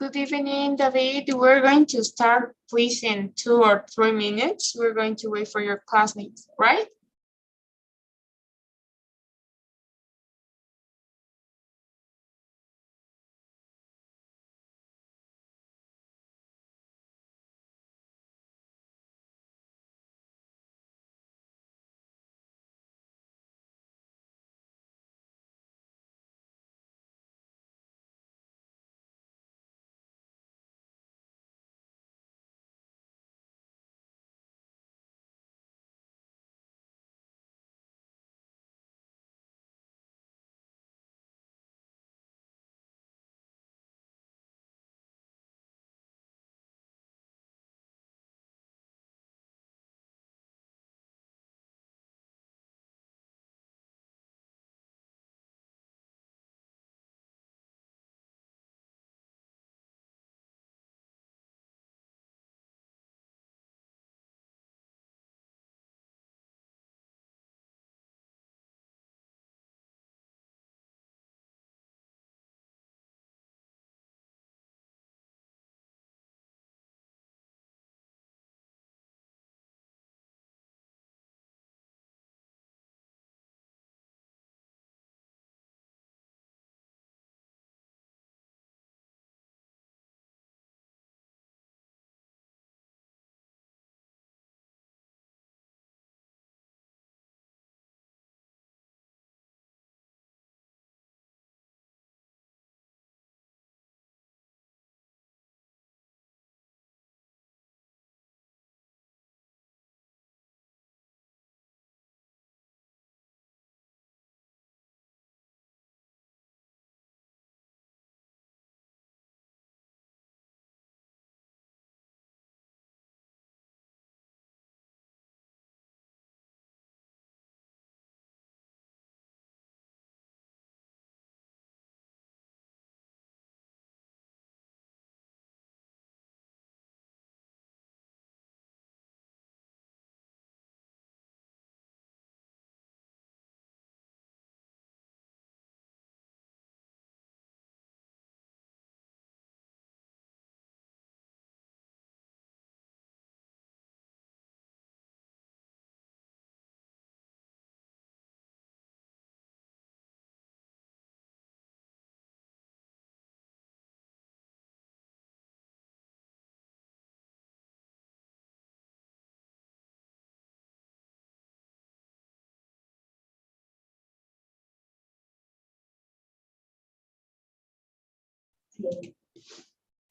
Good evening, David. We're going to start, please, in 2 or 3 minutes. We're going to wait for your classmates, right?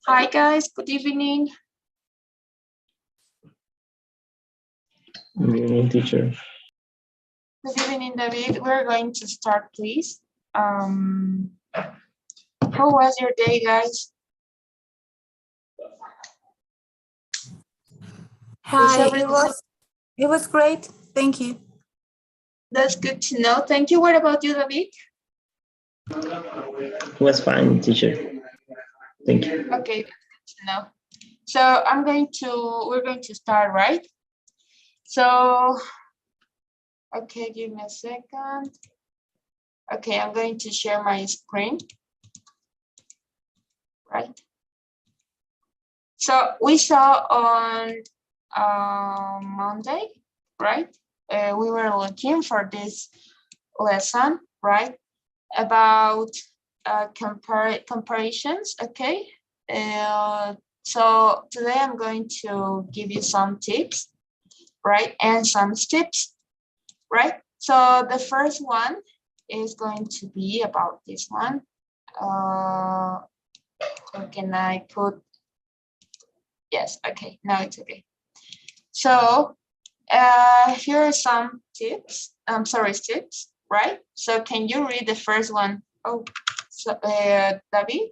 Hi, guys. Good evening. Good evening, teacher. Good evening, David. We're going to start, please. How was your day, guys? Hi, it was great. Thank you. That's good to know. Thank you. What about you, David? It was fine, teacher. Thank you. Okay, that's good to know. So we're going to start, right? So, okay, give me a second. Okay, I'm going to share my screen. Right. So we saw on Monday, right? We were looking for this lesson, right? About comparisons, okay? So today I'm going to give you some tips, right? And some tips, right? So the first one is going to be about this one. How can I put? Yes, okay, now it's okay. So here are some tips. Tips, right? So can you read the first one? Oh, so David?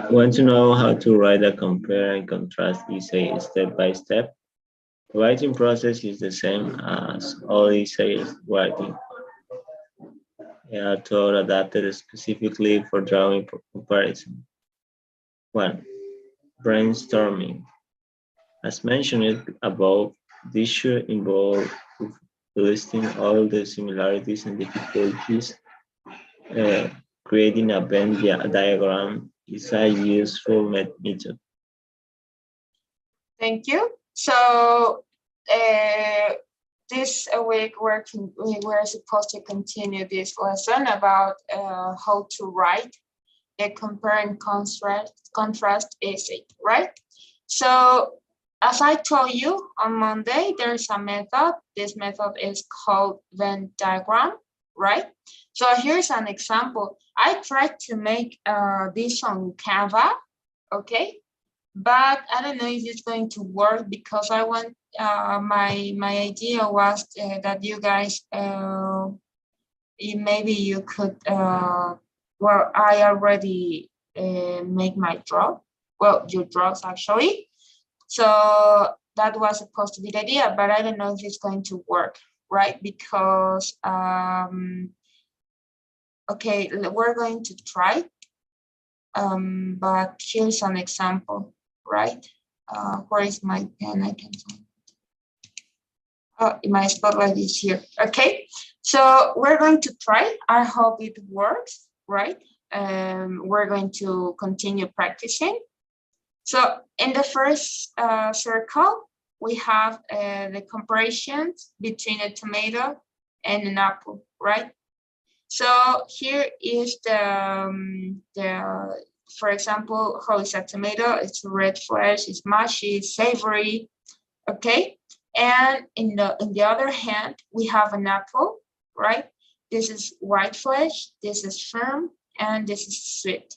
Want to know how to write a compare and contrast essay step by step? The writing process is the same as all essays writing. They are taught adapted specifically for drawing comparison. 1. Brainstorming. As mentioned above, this should involve listing all the similarities and difficulties. Uh, Creating a Venn diagram is a useful method. Thank you. So this week we were supposed to continue this lesson about how to write a compare and contrast essay, right? So as I told you on Monday, there's a method. This method is called Venn diagram, right? So here's an example. I tried to make this on Canva, okay? But I don't know if it's going to work because I want, my idea was that you guys, maybe you could, well, I already make my draw. Well, your draws actually. So that was supposed to be the idea, but I don't know if it's going to work, right? Because, okay, we're going to try, but here's an example, right? Where is my pen? I can find. Oh, my spotlight is here. Okay, so we're going to try. I hope it works, right? We're going to continue practicing. So in the first circle, we have the comparisons between a tomato and an apple, right? So here is for example, how is a tomato? It's red flesh, it's mushy, it's savory, okay? And in the other hand, we have an apple, right? This is white flesh, this is firm, and this is sweet,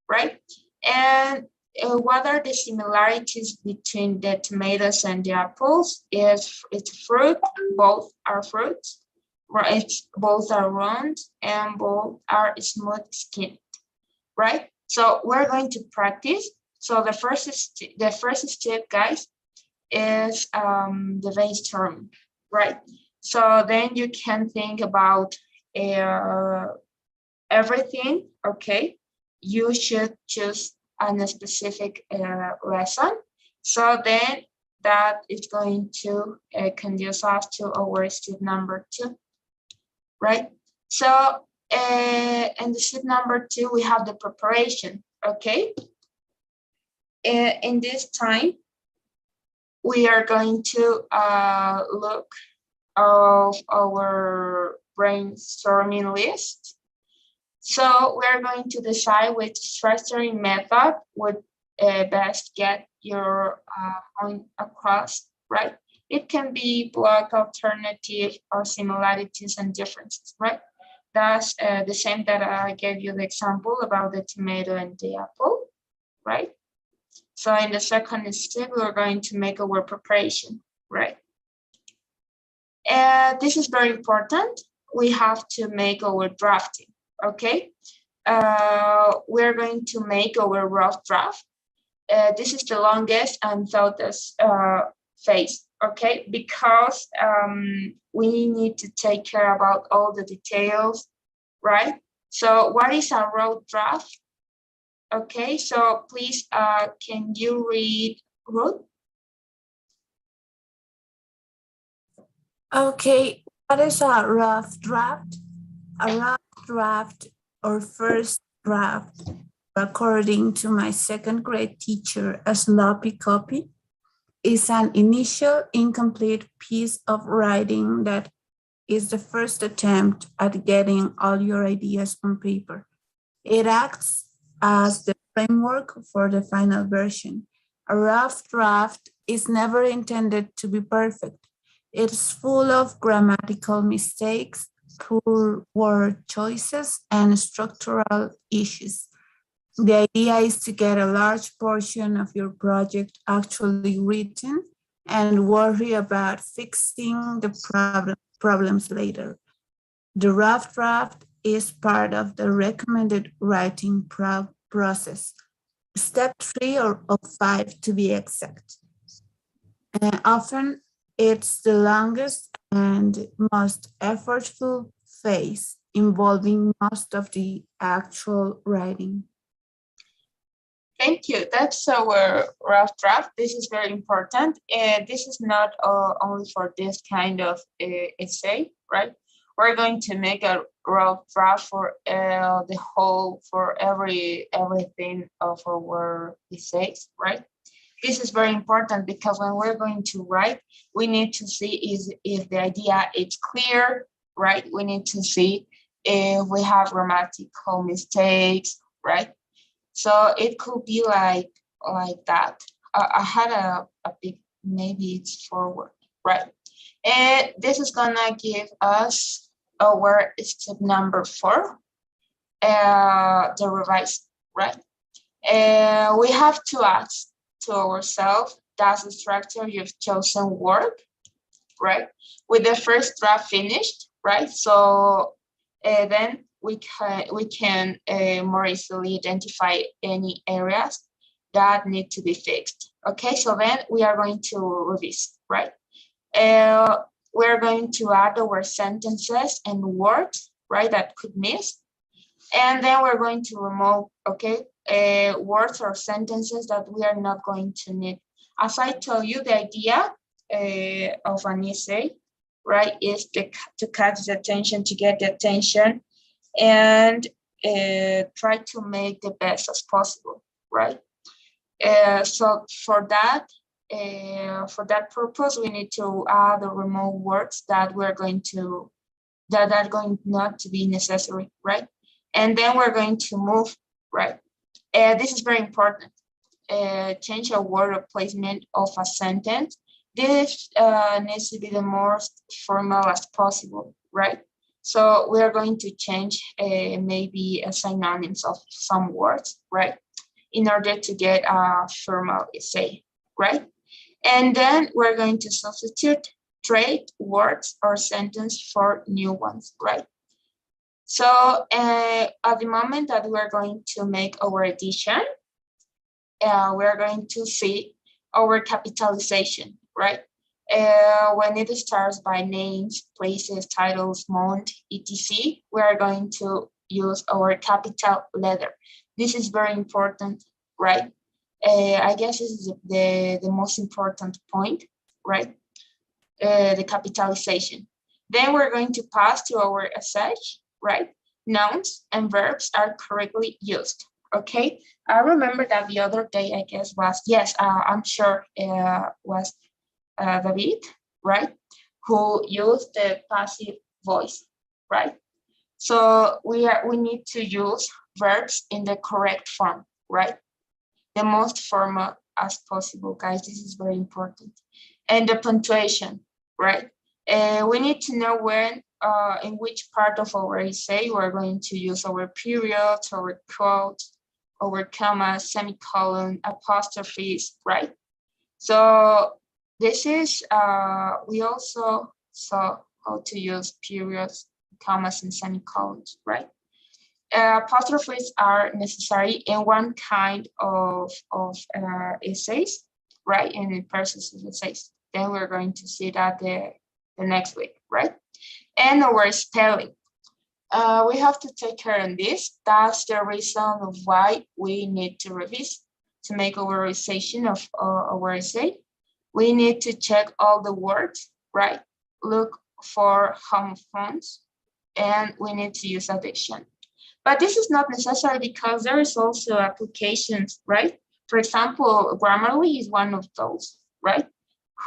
right? And what are the similarities between the tomatoes and the apples? It's fruit, both are fruits, right? Both are round and both are smooth skinned, right? So we're going to practice. So the first step, guys, is the brainstorm, right? So then you can think about everything, okay? You should choose a specific lesson. So then that is going to conduce us to our step number 2, right? So in the step number 2, we have the preparation, okay? In this time, we are going to look of our brainstorming list. So we're going to decide which structuring method would best get your point across, right? It can be block, alternative, or similarities and differences, right? That's the same that I gave you the example about the tomato and the apple, right? So in the second step, we're going to make our preparation, right? This is very important. We have to make our drafting, okay? We're going to make our rough draft. This is the longest and toughest phase, okay? Because we need to take care about all the details, right? So what is a rough draft? Okay, so please, can you read, Ruth? Okay, what is a rough draft? A rough draft or first draft, according to my second grade teacher, a sloppy copy, is an initial incomplete piece of writing that is the first attempt at getting all your ideas on paper. It acts as the framework for the final version. A rough draft is never intended to be perfect. It's full of grammatical mistakes, poor word choices, and structural issues. The idea is to get a large portion of your project actually written and worry about fixing the problems later. The rough draft is part of the recommended writing process, step 3 or of 5 to be exact. And often it's the longest and most effortful phase, involving most of the actual writing. Thank you. That's our rough draft. This is very important. And this is not only for this kind of essay, right? We're going to make a rough draft for the whole, for everything of our essays, right? This is very important because when we're going to write, we need to see if the idea is clear, right? We need to see if we have grammatical mistakes, right? So it could be like that. I had a big, maybe it's forward, right? And this is gonna give us our step number 4, the revise, right? We have to ask to ourselves, does the structure you've chosen work, right? With the first draft finished, right? So then we can more easily identify any areas that need to be fixed. Okay, so then we are going to revise, right? We're going to add our sentences and words, right, that could miss. And then we're going to remove, okay, words or sentences that we are not going to need. As I told you, the idea of an essay, right, is to catch the attention, to get the attention, and try to make the best as possible, right? So for that purpose, we need to add or remove words that that are going not to be necessary, right? And then we're going to move, right? This is very important. Change a word or placement of a sentence. This needs to be the most formal as possible, right? So we are going to change maybe synonyms of some words, right? In order to get a formal essay, right? And then we're going to substitute trade words or sentence for new ones, right? So at the moment that we're going to make our edition, we're going to see our capitalization, right? When it starts by names, places, titles, month, etc., we are going to use our capital letter. This is very important, right? I guess this is the most important point, right? The capitalization. Then we're going to pass to our usage, right? Nouns and verbs are correctly used, okay? I remember that the other day, I guess was, yes, I'm sure was David, right? Who used the passive voice, right? So we need to use verbs in the correct form, right? The most formal as possible, guys. This is very important. And the punctuation, right? We need to know when, in which part of our essay we're going to use our periods, our quotes, our commas, semicolon, apostrophes, right? So this is, we also saw how to use periods, commas, and semicolons, right? Apostrophes are necessary in one kind of essays, right? And in persons of essays. Then we're going to see that the next week, right? And our spelling. We have to take care on this. That's the reason of why we need to revise to make our revision of our essay. We need to check all the words, right? Look for homophones, and we need to use addiction. But this is not necessary because there is also applications, right? For example, Grammarly is one of those, right?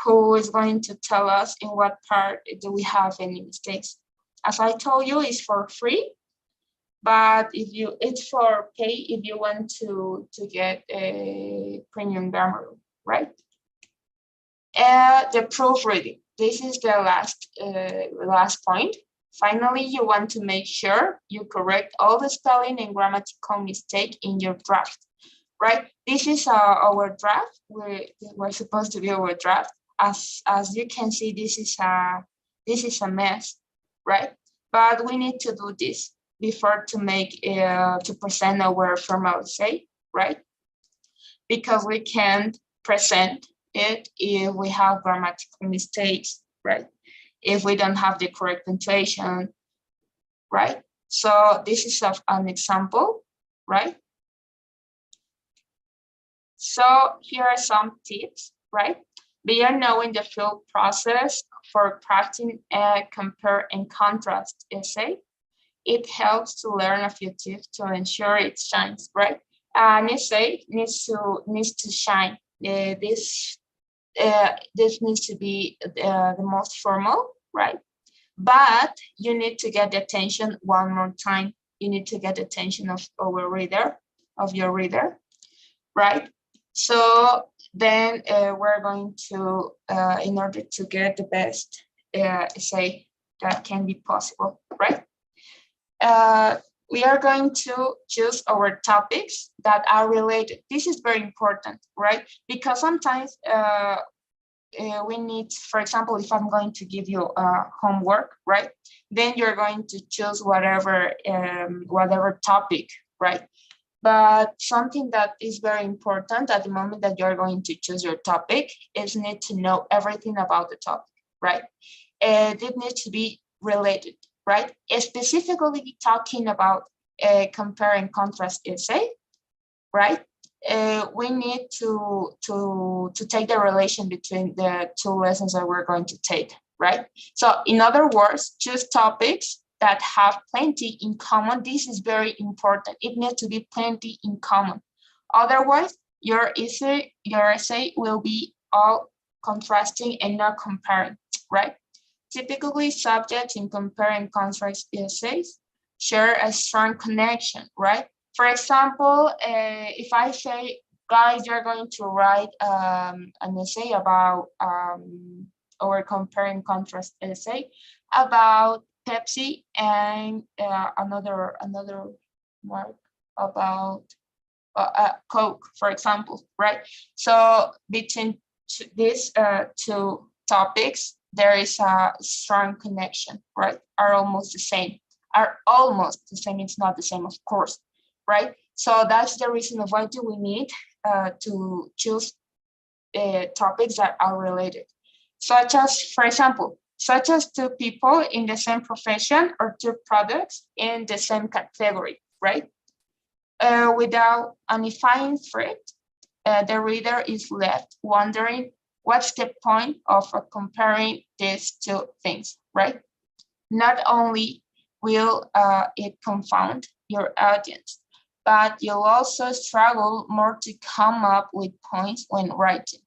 Who is going to tell us in what part do we have any mistakes. As I told you, it's for free, but it's for pay if you want to get a premium Grammarly, right? The proofreading. This is the last point. Finally, you want to make sure you correct all the spelling and grammatical mistake in your draft, right? This is our draft. We're supposed to be our draft. As you can see, this is a mess, right? But we need to do this before to present our formal essay, right? Because we can't present it if we have grammatical mistakes, right? If we don't have the correct punctuation, right? So this is an example, right? So here are some tips, right? Beyond knowing the field process for crafting a compare and contrast essay, it helps to learn a few tips to ensure it shines, right? An essay needs to shine. This needs to be the most formal, right? But you need to get the attention one more time. You need to get the attention of your reader, right? So then we're going to, in order to get the best essay that can be possible, right? We are going to choose our topics that are related. This is very important, right? Because sometimes we need, for example, if I'm going to give you homework, right? Then you're going to choose whatever topic, right? But something that is very important at the moment that you're going to choose your topic is need to know everything about the topic, right? And it needs to be related, right? Specifically talking about compare and contrast essay, right? We need to take the relation between the two lessons that we're going to take, right? So in other words, choose topics that have plenty in common. This is very important. It needs to be plenty in common. Otherwise, your essay will be all contrasting and not comparing, right? Typically, subjects in compare and contrast essays share a strong connection, right? For example, if I say, guys, you're going to write an essay about or compare and contrast essay about Pepsi and another mark about Coke, for example, right? So between these two topics, there is a strong connection, right? Are almost the same. It's not the same, of course, right? So that's the reason of why do we need to choose topics that are related, such as, for example, such as two people in the same profession or two products in the same category, right? Without unifying thread, the reader is left wondering what's the point of comparing these two things, right? Not only will it confound your audience, but you'll also struggle more to come up with points when writing.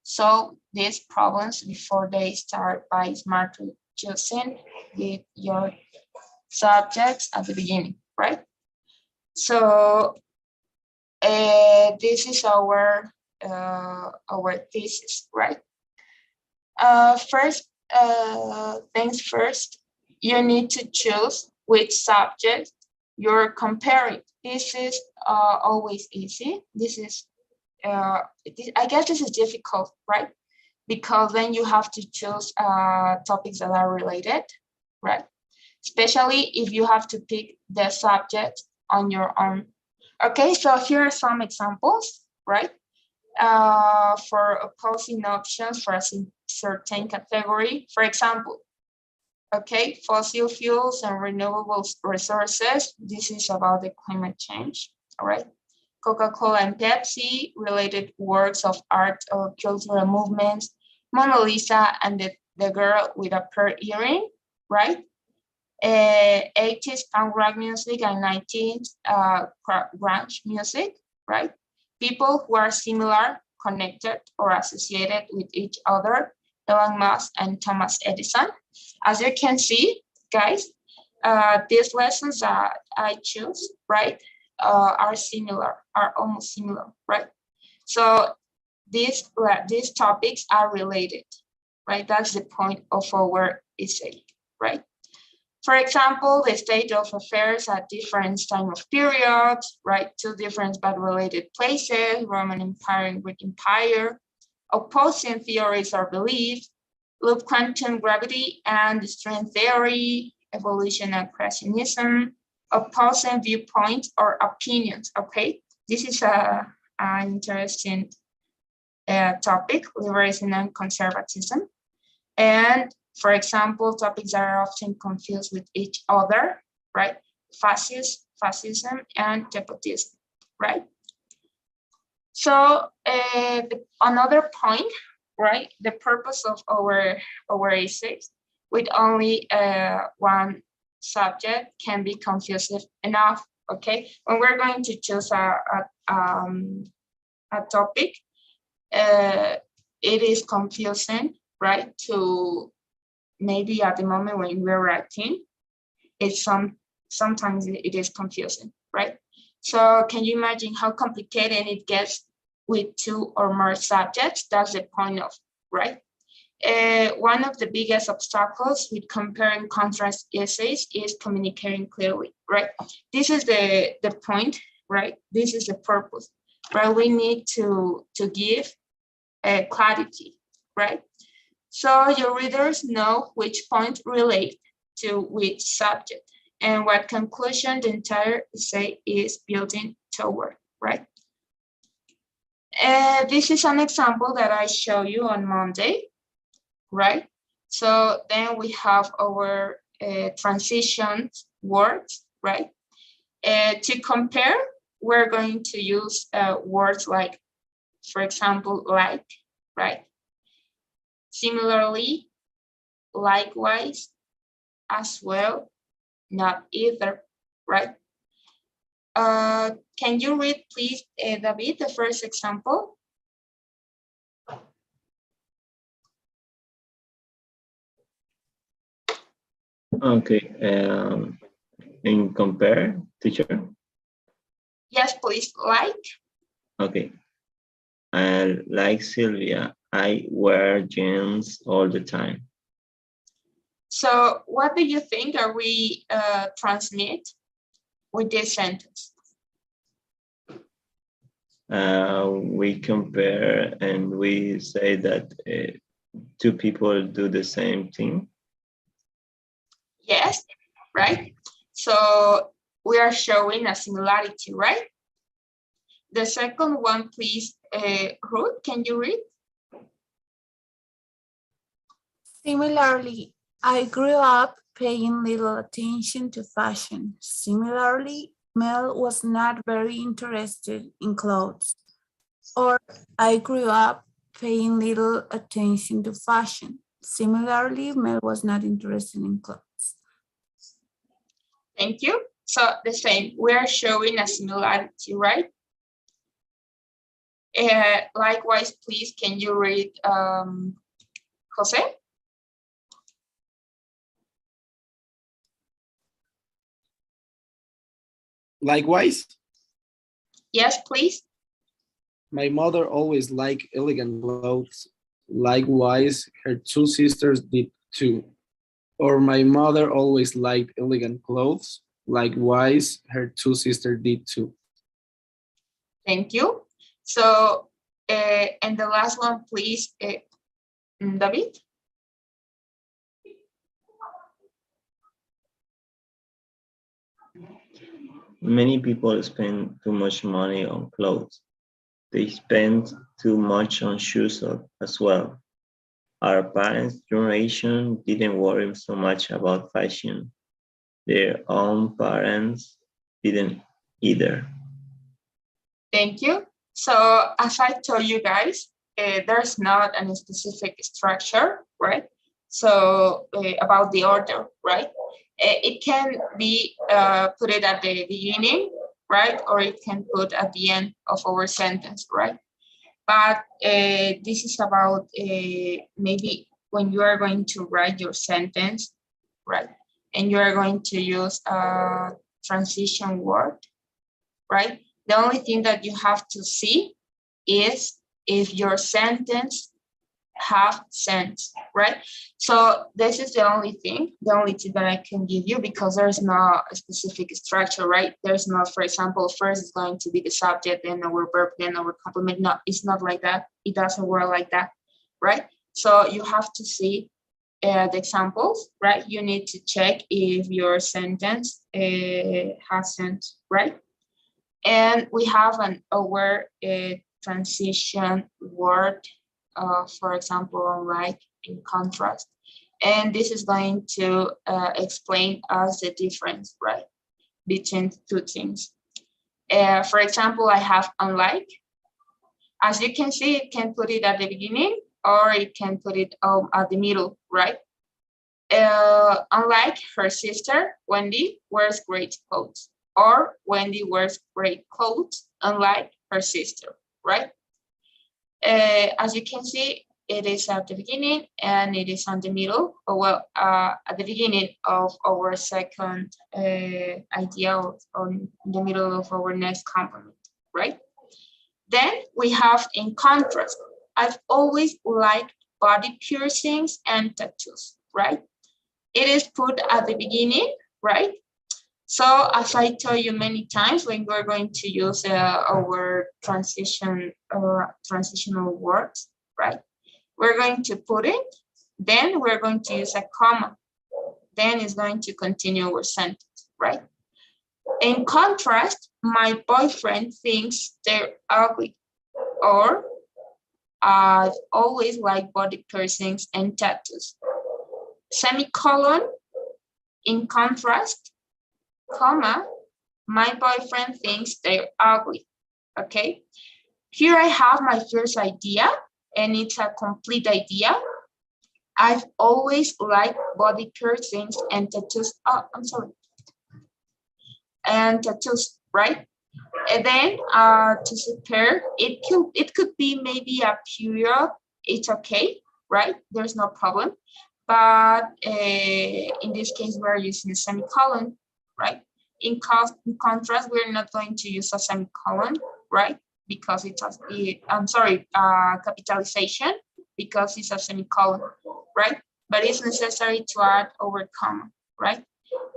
Solve these problems before they start by smartly choosing your subjects at the beginning, right? So this is our thesis, right? First things first, you need to choose which subject you're comparing. This is always easy. I guess this is difficult, right? Because then you have to choose topics that are related, right? Especially if you have to pick the subject on your own. Okay, so here are some examples, right? For opposing options for a certain category. For example, okay, fossil fuels and renewable resources. This is about the climate change, all right? Coca-Cola and Pepsi, related works of art or cultural movements, Mona Lisa and the girl with a pearl earring, right? 80s punk rock music and 19th grunge music, right? People who are similar, connected, or associated with each other, Elon Musk and Thomas Edison. As you can see, guys, these lessons that I choose, right, are almost similar, right? So these topics are related, right? That's the point of our essay, right? For example, the state of affairs at different time of periods, right? Two different but related places, Roman Empire and Greek Empire, opposing theories or beliefs, loop quantum gravity and string theory, evolution and creationism, opposing viewpoints or opinions, okay? This is an interesting topic, liberalism and conservatism. And for example, topics that are often confused with each other, right? Fascism and nepotism, right? So another point, right? The purpose of our essays with only one subject can be confusing enough. Okay, when we're going to choose a topic, it is confusing, right? To maybe at the moment when we're writing, sometimes it is confusing, right? So can you imagine how complicated it gets with two or more subjects? That's the point of, right? One of the biggest obstacles with compare and contrast essays is communicating clearly, right? This is the point, right? This is the purpose, right? We need to give clarity, right? So your readers know which point relate to which subject and what conclusion the entire essay is building toward, right? This is an example that I show you on Monday, right? So then we have our transition words, right? To compare, we're going to use words like, for example, like, right? Similarly, likewise, as well, not either, right? Can you read, please, David, the first example? Okay. In compare, teacher. Yes, please, like. Okay. Like Sylvia, I wear jeans all the time. So what do you think are we transmit with this sentence? We compare and we say that two people do the same thing. Yes, right? So we are showing a similarity, right? The second one, please, Ruth, can you read? Similarly, I grew up paying little attention to fashion. Similarly, Mel was not very interested in clothes. Or I grew up paying little attention to fashion. Similarly, Mel was not interested in clothes. Thank you. So the same, we are showing a similarity, right? Likewise, please, can you read Jose? Likewise, Yes, please. my mother always liked elegant clothes. Likewise, her two sisters did too. Or my mother always liked elegant clothes. Likewise, her two sisters did too. Thank you. So, and the last one, please, David. Many people spend too much money on clothes. They spend too much on shoes as well. Our parents' generation didn't worry so much about fashion. Their own parents didn't either. Thank you. So as I told you guys, there's not any specific structure, right? So about the order, right? It can be put it at the beginning, right? Or it can put at the end of our sentence, right? But this is about maybe when you are going to write your sentence, right? And you are going to use a transition word, right? The only thing that you have to see is if your sentence have sense, right? So this is the only thing that I can give you, because there's no specific structure, right? There's not, for example, first is going to be the subject, then our verb, then our complement. No, it's not like that. It doesn't work like that, right? So you have to see the examples, right? You need to check if your sentence has sense, right? And we have an our transition word, for example, like in contrast. And this is going to explain us the difference, right, between two things. For example, I have unlike, As you can see, it can put it at the beginning or it can put it at the middle, right? Unlike her sister, Wendy wears great clothes, or Wendy wears great clothes, unlike her sister, right? As you can see, it is at the beginning and it is on the middle, or well, at the beginning of our second idea, or in the middle of our next complement, right? Then we have in contrast. I've always liked body piercings and tattoos, right? It is put at the beginning, right? So as I told you many times, when we're going to use our transitional words, right? We're going to put it, then we're going to use a comma. Then it's going to continue our sentence, right? In contrast, my boyfriend thinks they're ugly, or I've always liked body piercings and tattoos. Semicolon, in contrast, comma, my boyfriend thinks they're ugly, okay? Here I have my first idea, and it's a complete idea. I've always liked body piercings and tattoos. Oh, I'm sorry. And tattoos, right? And then to prepare, it could be maybe a period. It's okay, right? There's no problem. But in this case, we're using a semicolon, right? In contrast, we're not going to use a semicolon, right? Because capitalization, because it's a semicolon, right? But it's necessary to add our comma, right?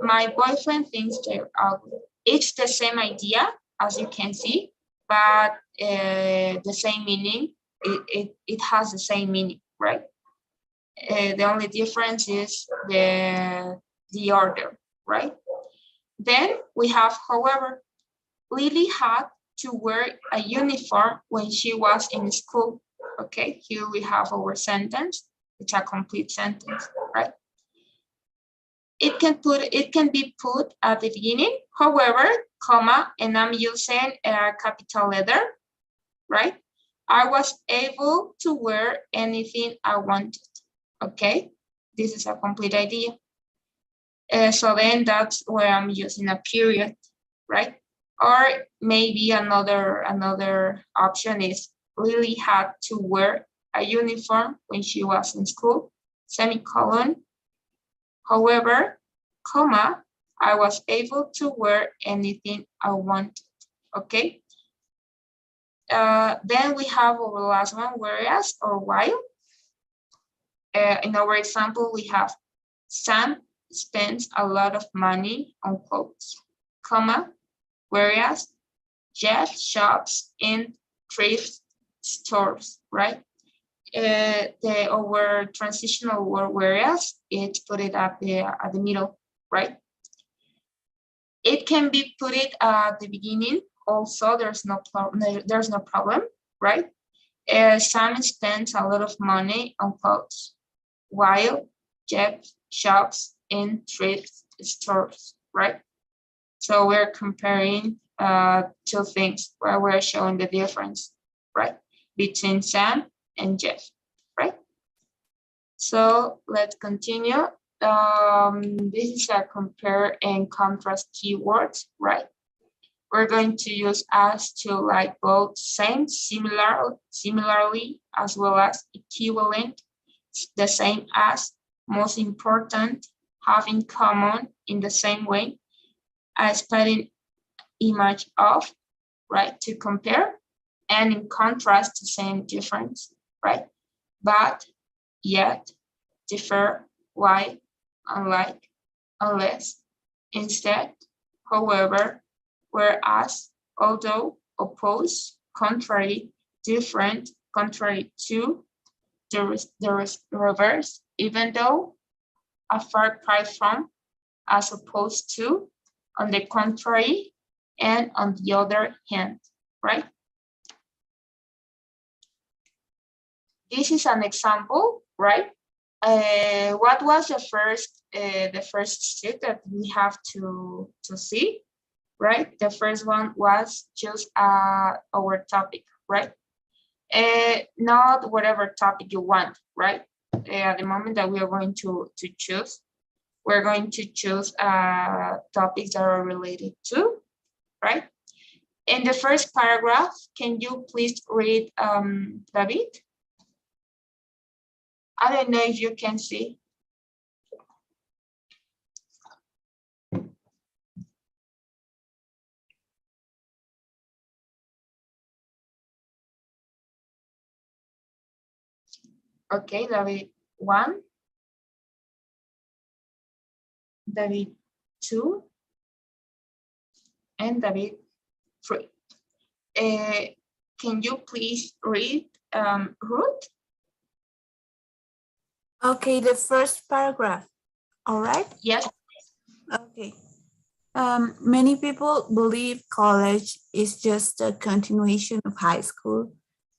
My boyfriend thinks they're ugly. It's the same idea, as you can see, but the same meaning. It has the same meaning, right? The only difference is the order, right? Then we have, however, Lily had to wear a uniform when she was in school. Okay, here we have our sentence. It's a complete sentence, right? It can be put at the beginning, however, comma, and I'm using a capital letter, right? I was able to wear anything I wanted. Okay, this is a complete idea. So then that's where I'm using a period, right? Or maybe another option is Lily had to wear a uniform when she was in school, semicolon. However, comma, I was able to wear anything I wanted, okay? Then we have our last one, whereas or while. In our example, we have Sam spends a lot of money on clothes, comma, whereas Jeff shops in thrift stores, right? Our transitional word whereas, it's put it at the middle, right? It can be put it at the beginning. Also, there's no problem, right? Sam spends a lot of money on clothes, while Jeff shops in thrift stores, right? So we're comparing two things where we're showing the difference, right, between Sam and Jeff, right? So let's continue. This is a compare and contrast keywords, right? We're going to use as to like both same, similarly, as well as equivalent, the same as, most important, have in common, in the same way, a spelling image of, right, to compare, and in contrast, the same difference, right? But, yet, differ, why, unlike, unless, instead, however, whereas, although, oppose, contrary, different, contrary to, the reverse, even though, a far cry from, as opposed to, on the contrary, and on the other hand, right? This is an example, right? What was the first sheet that we have to see, right? The first one was just our topic, right? not whatever topic you want, right? At the moment that we are going to choose, we're going to choose topics that are related to, right? In the first paragraph, can you please read, David? I don't know if you can see. Okay, David 1, David 2, and David 3. Can you please read, Ruth? Okay, the first paragraph. All right. Yes. Okay. Many people believe college is just a continuation of high school.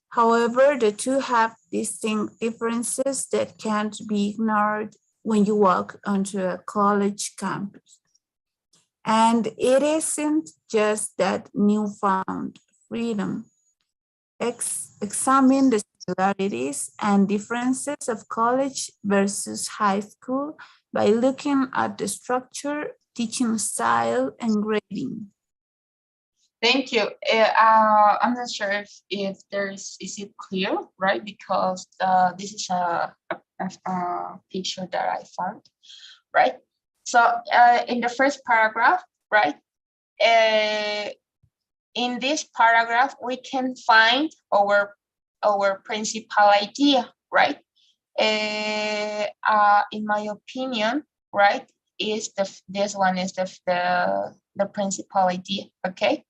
However, the two have distinct differences that can't be ignored when you walk onto a college campus. And it isn't just that newfound freedom. Examine the similarities and differences of college versus high school by looking at the structure, teaching style, and grading. Thank you. I'm not sure if is it clear, right? Because this is a picture that I found, right? So in the first paragraph, right? In this paragraph, we can find our principal idea, right? In my opinion, right, is this one is the principal idea, okay?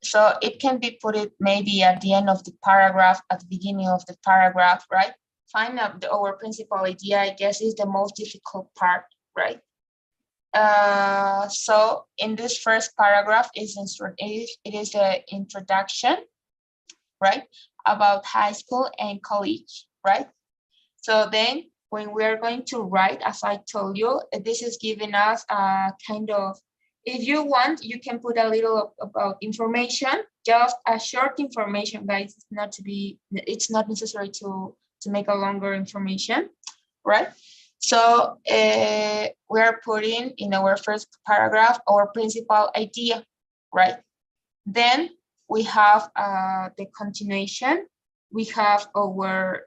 So it can be put it maybe at the end of the paragraph, at the beginning of the paragraph, right? Find out our principal idea, I guess, is the most difficult part, right? So in this first paragraph it is the introduction, right, about high school and college, right? So then when we are going to write, as I told you, this is giving us a kind of, if you want, you can put a little about information, just a short information, guys. It's not necessary to make a longer information, right? So we are putting in our first paragraph our principal idea, right? Then we have the continuation. We have our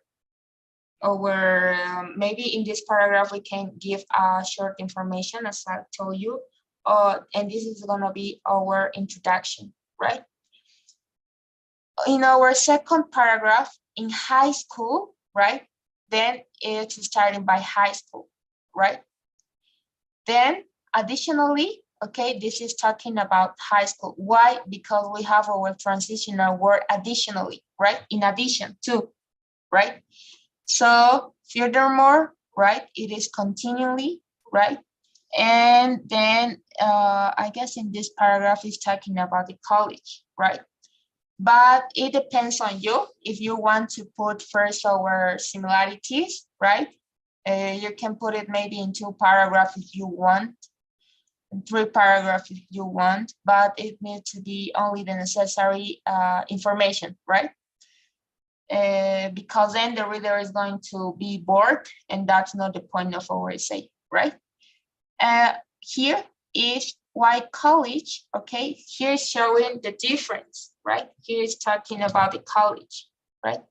maybe in this paragraph we can give a short information, as I told you, and this is going to be our introduction, right? In our second paragraph, in high school, right, then it's starting by high school, right? Then additionally, okay, this is talking about high school. Why? Because we have our transitional word additionally, right? In addition to, right? So furthermore, right, it is continually, right? And then I guess in this paragraph is talking about the college, right? But it depends on you. If you want to put first our similarities, right? You can put it maybe in 2 paragraphs if you want, 3 paragraphs if you want, but it needs to be only the necessary information, right? Because then the reader is going to be bored, and that's not the point of our essay, right? Here is why college, okay? Here's showing the difference, right? Here is talking about the college, right?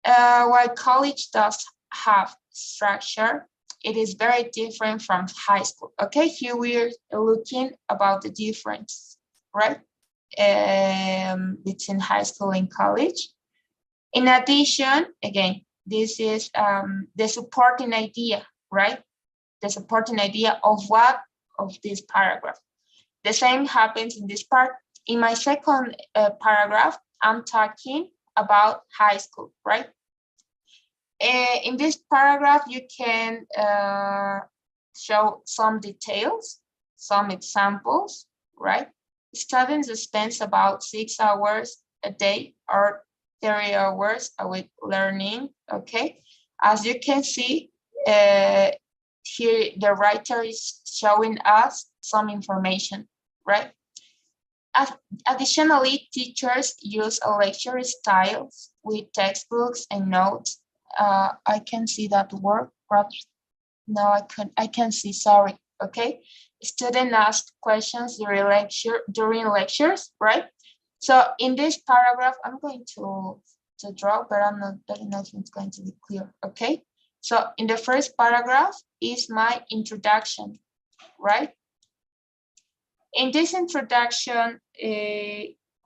Why college does have structure, it is very different from high school, okay? Here we're looking about the difference, right? Between high school and college. In addition, again, this is the supporting idea, right? The supporting idea of what? Of this paragraph. The same happens in this part. In my second paragraph, I'm talking about high school, right? In this paragraph, you can show some details, some examples, right? Students spend about 6 hours a day or 30 hours a week learning, okay? As you can see, here the writer is showing us some information, right? Additionally, teachers use a lecture styles with textbooks and notes. I can see that word. No, I can see. Sorry. Okay. Students ask questions during lectures, right? So in this paragraph, I'm going to draw, but I'm not very know if it's going to be clear. Okay. So in the first paragraph is my introduction, right? In this introduction,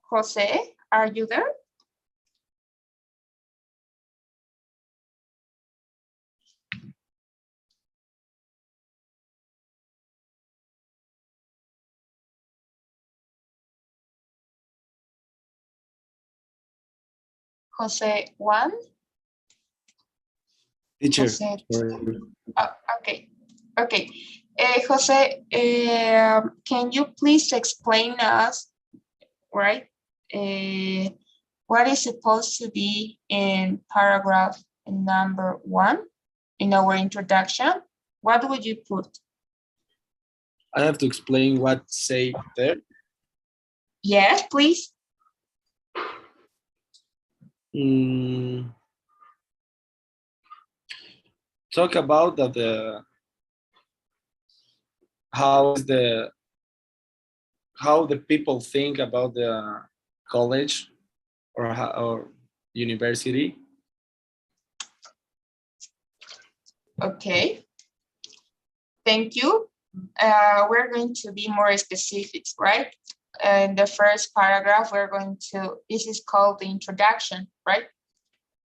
Jose, are you there? Jose 1? Teacher, Jose. sorry. Okay. Okay. Jose, can you please explain us, right? What is supposed to be in paragraph number 1 in our introduction? What would you put? I have to explain what say there. Yes, please. Talk about the how the people think about the college or university. Okay. Thank you. We're going to be more specific, right? In the first paragraph, this is called the introduction, right?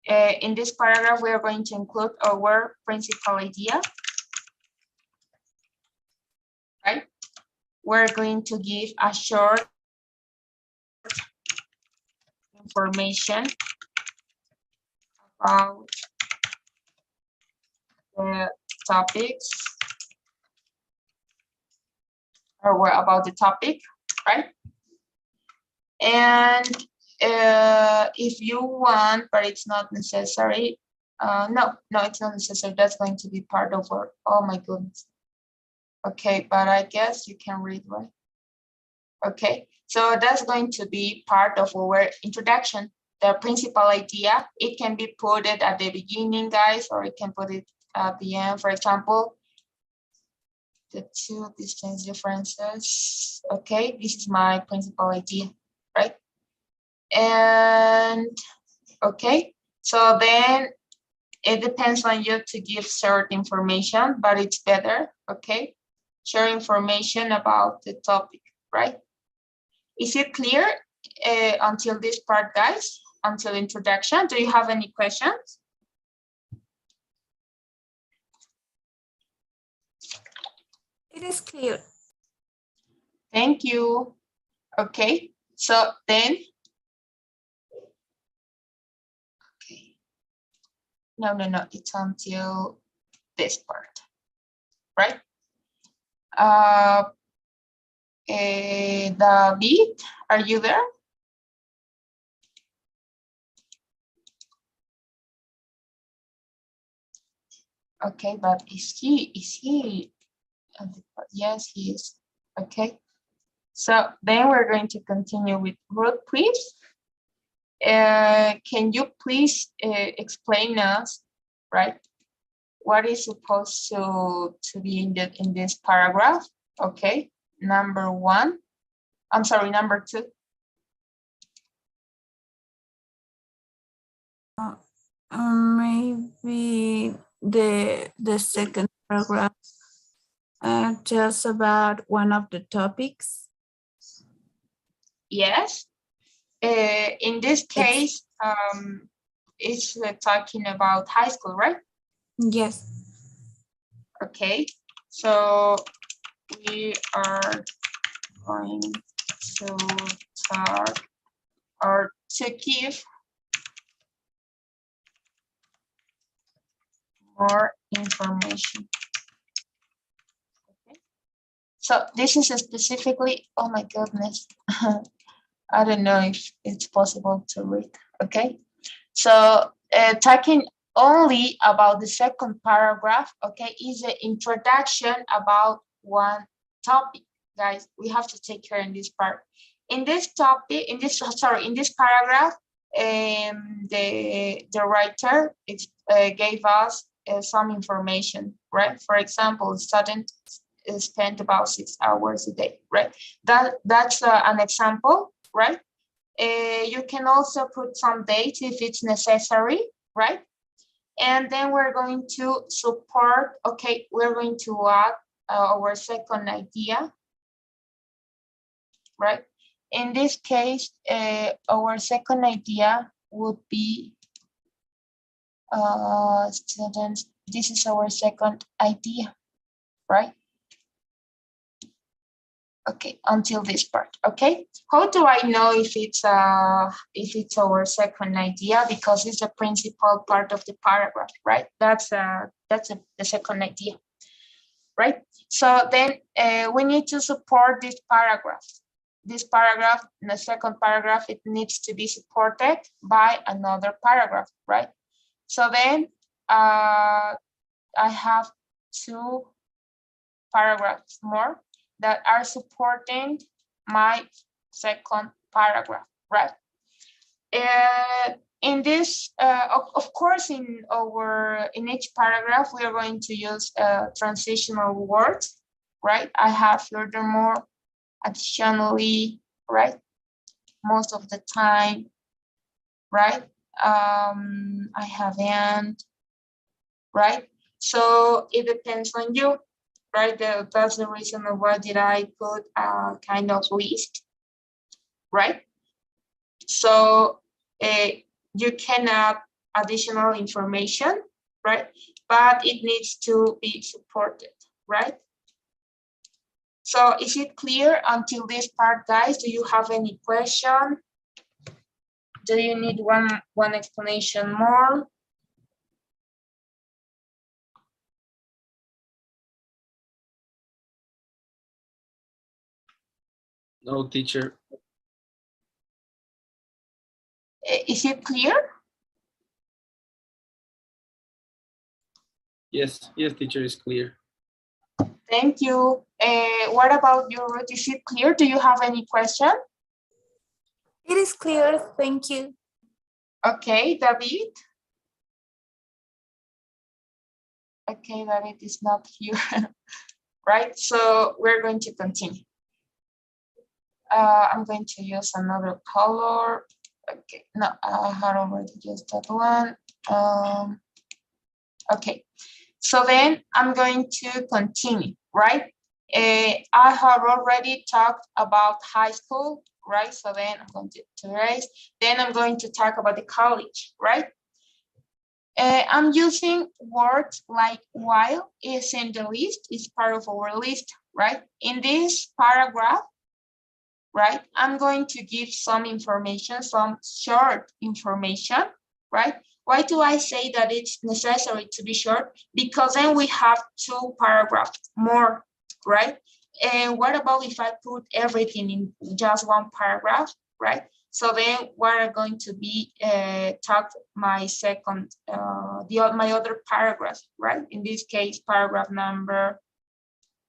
In this paragraph, we are going to include our principal idea, right? We're going to give a short information about the topics or about the topic, right? And if you want, but it's not necessary. No, it's not necessary. That's going to be part of our, oh my goodness. Okay, but I guess you can read, right? Okay, so that's going to be part of our introduction. The principal idea, it can be put it at the beginning, guys, or it can put it at the end. For example, the two distance differences. Okay, this is my principal idea, right? And okay, so then it depends on you to give certain information, but it's better, okay? Share information about the topic, right? Is it clear until this part, guys? Until introduction, do you have any questions? It is clear. Thank you. Okay, so then, okay. No, it's until this part, right? David, are you there? Okay, but is he? Yes, he is. Okay. So then we're going to continue with Ruth, please. Can you please explain us, right? What is supposed to be in this paragraph? Okay, number 1. I'm sorry, number 2. Maybe the second paragraph tells about one of the topics. Yes. In this case, it's talking about high school, right? Yes. Okay, so we are going to talk or to give more information. Okay. So this is specifically, oh my goodness. I don't know if it's possible to read, okay? So talking only about the second paragraph, okay, is an introduction about one topic, guys. We have to take care in this part. In this topic, in this paragraph, the writer gave us some information, right? For example, students spend about 6 hours a day, right? That's an example, right? You can also put some dates if it's necessary, right? And then we're going to support, okay, we're going to add our second idea, right? In this case, our second idea would be students, this is our second idea, right? Okay, until this part, okay? How do I know if it's our second idea? Because it's the principal part of the paragraph, right? That's the second idea, right? So then we need to support this paragraph. This paragraph, in the second paragraph, it needs to be supported by another paragraph, right? So then I have 2 paragraphs more that are supporting my second paragraph, right? In this, of course, in each paragraph, we are going to use transitional words, right? I have furthermore, additionally, right? Most of the time, right? I have and, right? So it depends on you, right? That's the reason why did I put a kind of list, right? So you can add additional information, right? But it needs to be supported, right? So is it clear until this part, guys? Do you have any question? Do you need one explanation more? No, teacher. Is it clear? Yes, teacher, is clear. Thank you. What about you, Ruth? Is it clear? Do you have any question? It is clear, thank you. Okay, David. Okay, David is not here, right? So we're going to continue. I'm going to use another color. Okay, no, I had already used that one. Okay, so then I'm going to continue, right? I have already talked about high school, right? So then I'm going to erase. Then I'm going to talk about the college, right? I'm using words like while is in the list, is part of our list, right? In this paragraph, right, I'm going to give some information, some short information, right? Why do I say that it's necessary to be short? Because then we have 2 paragraphs more, right? And what about if I put everything in just 1 paragraph, right? So then we're going to be talked my second, my other paragraph, right? In this case, paragraph number,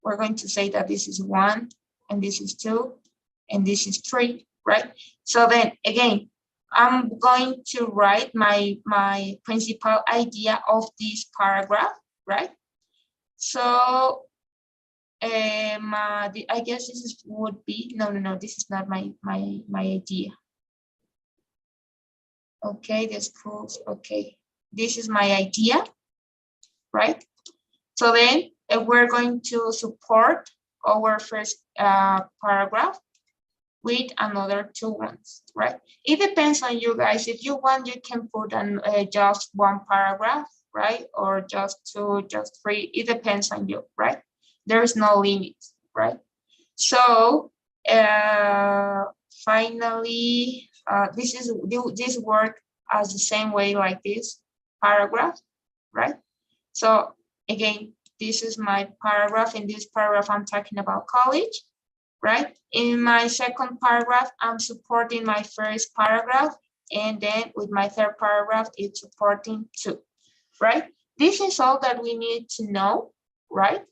we're going to say that this is 1 and this is 2 and this is 3, right? So then again, I'm going to write my principal idea of this paragraph, right? So I guess this would be, no, this is not my idea. Okay, this proves, okay. This is my idea, right? So then we're going to support our first paragraph with another 2 ones, right? It depends on you guys. If you want, you can put just 1 paragraph, right? Or just 2, just 3. It depends on you, right? There is no limit, right? So finally, this work as the same way like this paragraph, right? So again, this is my paragraph. In this paragraph, I'm talking about college, right? In my second paragraph, I'm supporting my first paragraph, and then with my third paragraph, it's supporting 2, right? This is all that we need to know, right?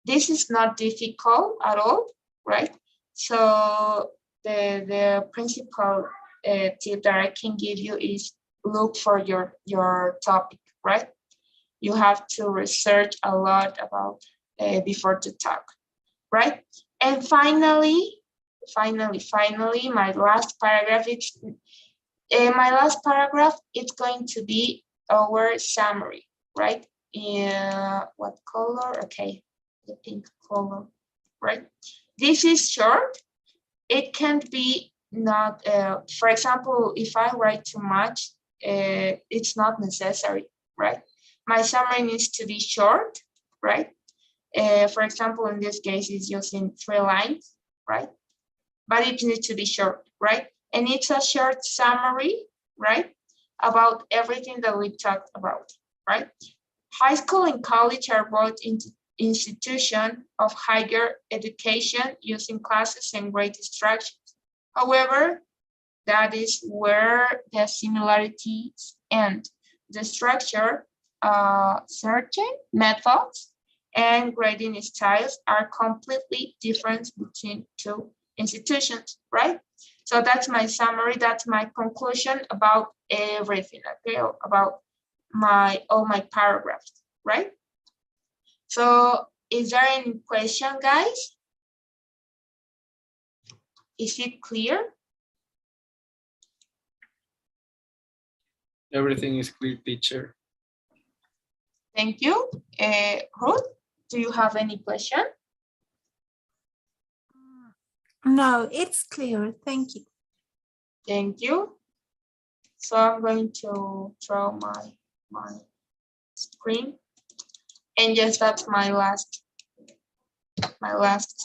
This is not difficult at all, right? So the principal tip that I can give you is look for your topic, right? You have to research a lot about before to talk, right? And finally, my last paragraph is it's going to be our summary, right? What color? Okay, the pink color, right? This is short. It can't be not, for example, if I write too much, it's not necessary, right? My summary needs to be short, right? For example, in this case, it's using 3 lines, right? But it needs to be short, right? And it's a short summary, right? About everything that we talked about, right? High school and college are both institutions of higher education using classes and grade structures. However, that is where the similarities end. The structure, searching methods, and grading styles are completely different between two institutions, right? So that's my summary, that's my conclusion about everything, okay, about all my paragraphs, right? So is there any question, guys? Is it clear? Everything is clear, teacher. Thank you. Ruth, do you have any question? No, it's clear. Thank you. Thank you. So I'm going to draw my screen. And yes, that's my last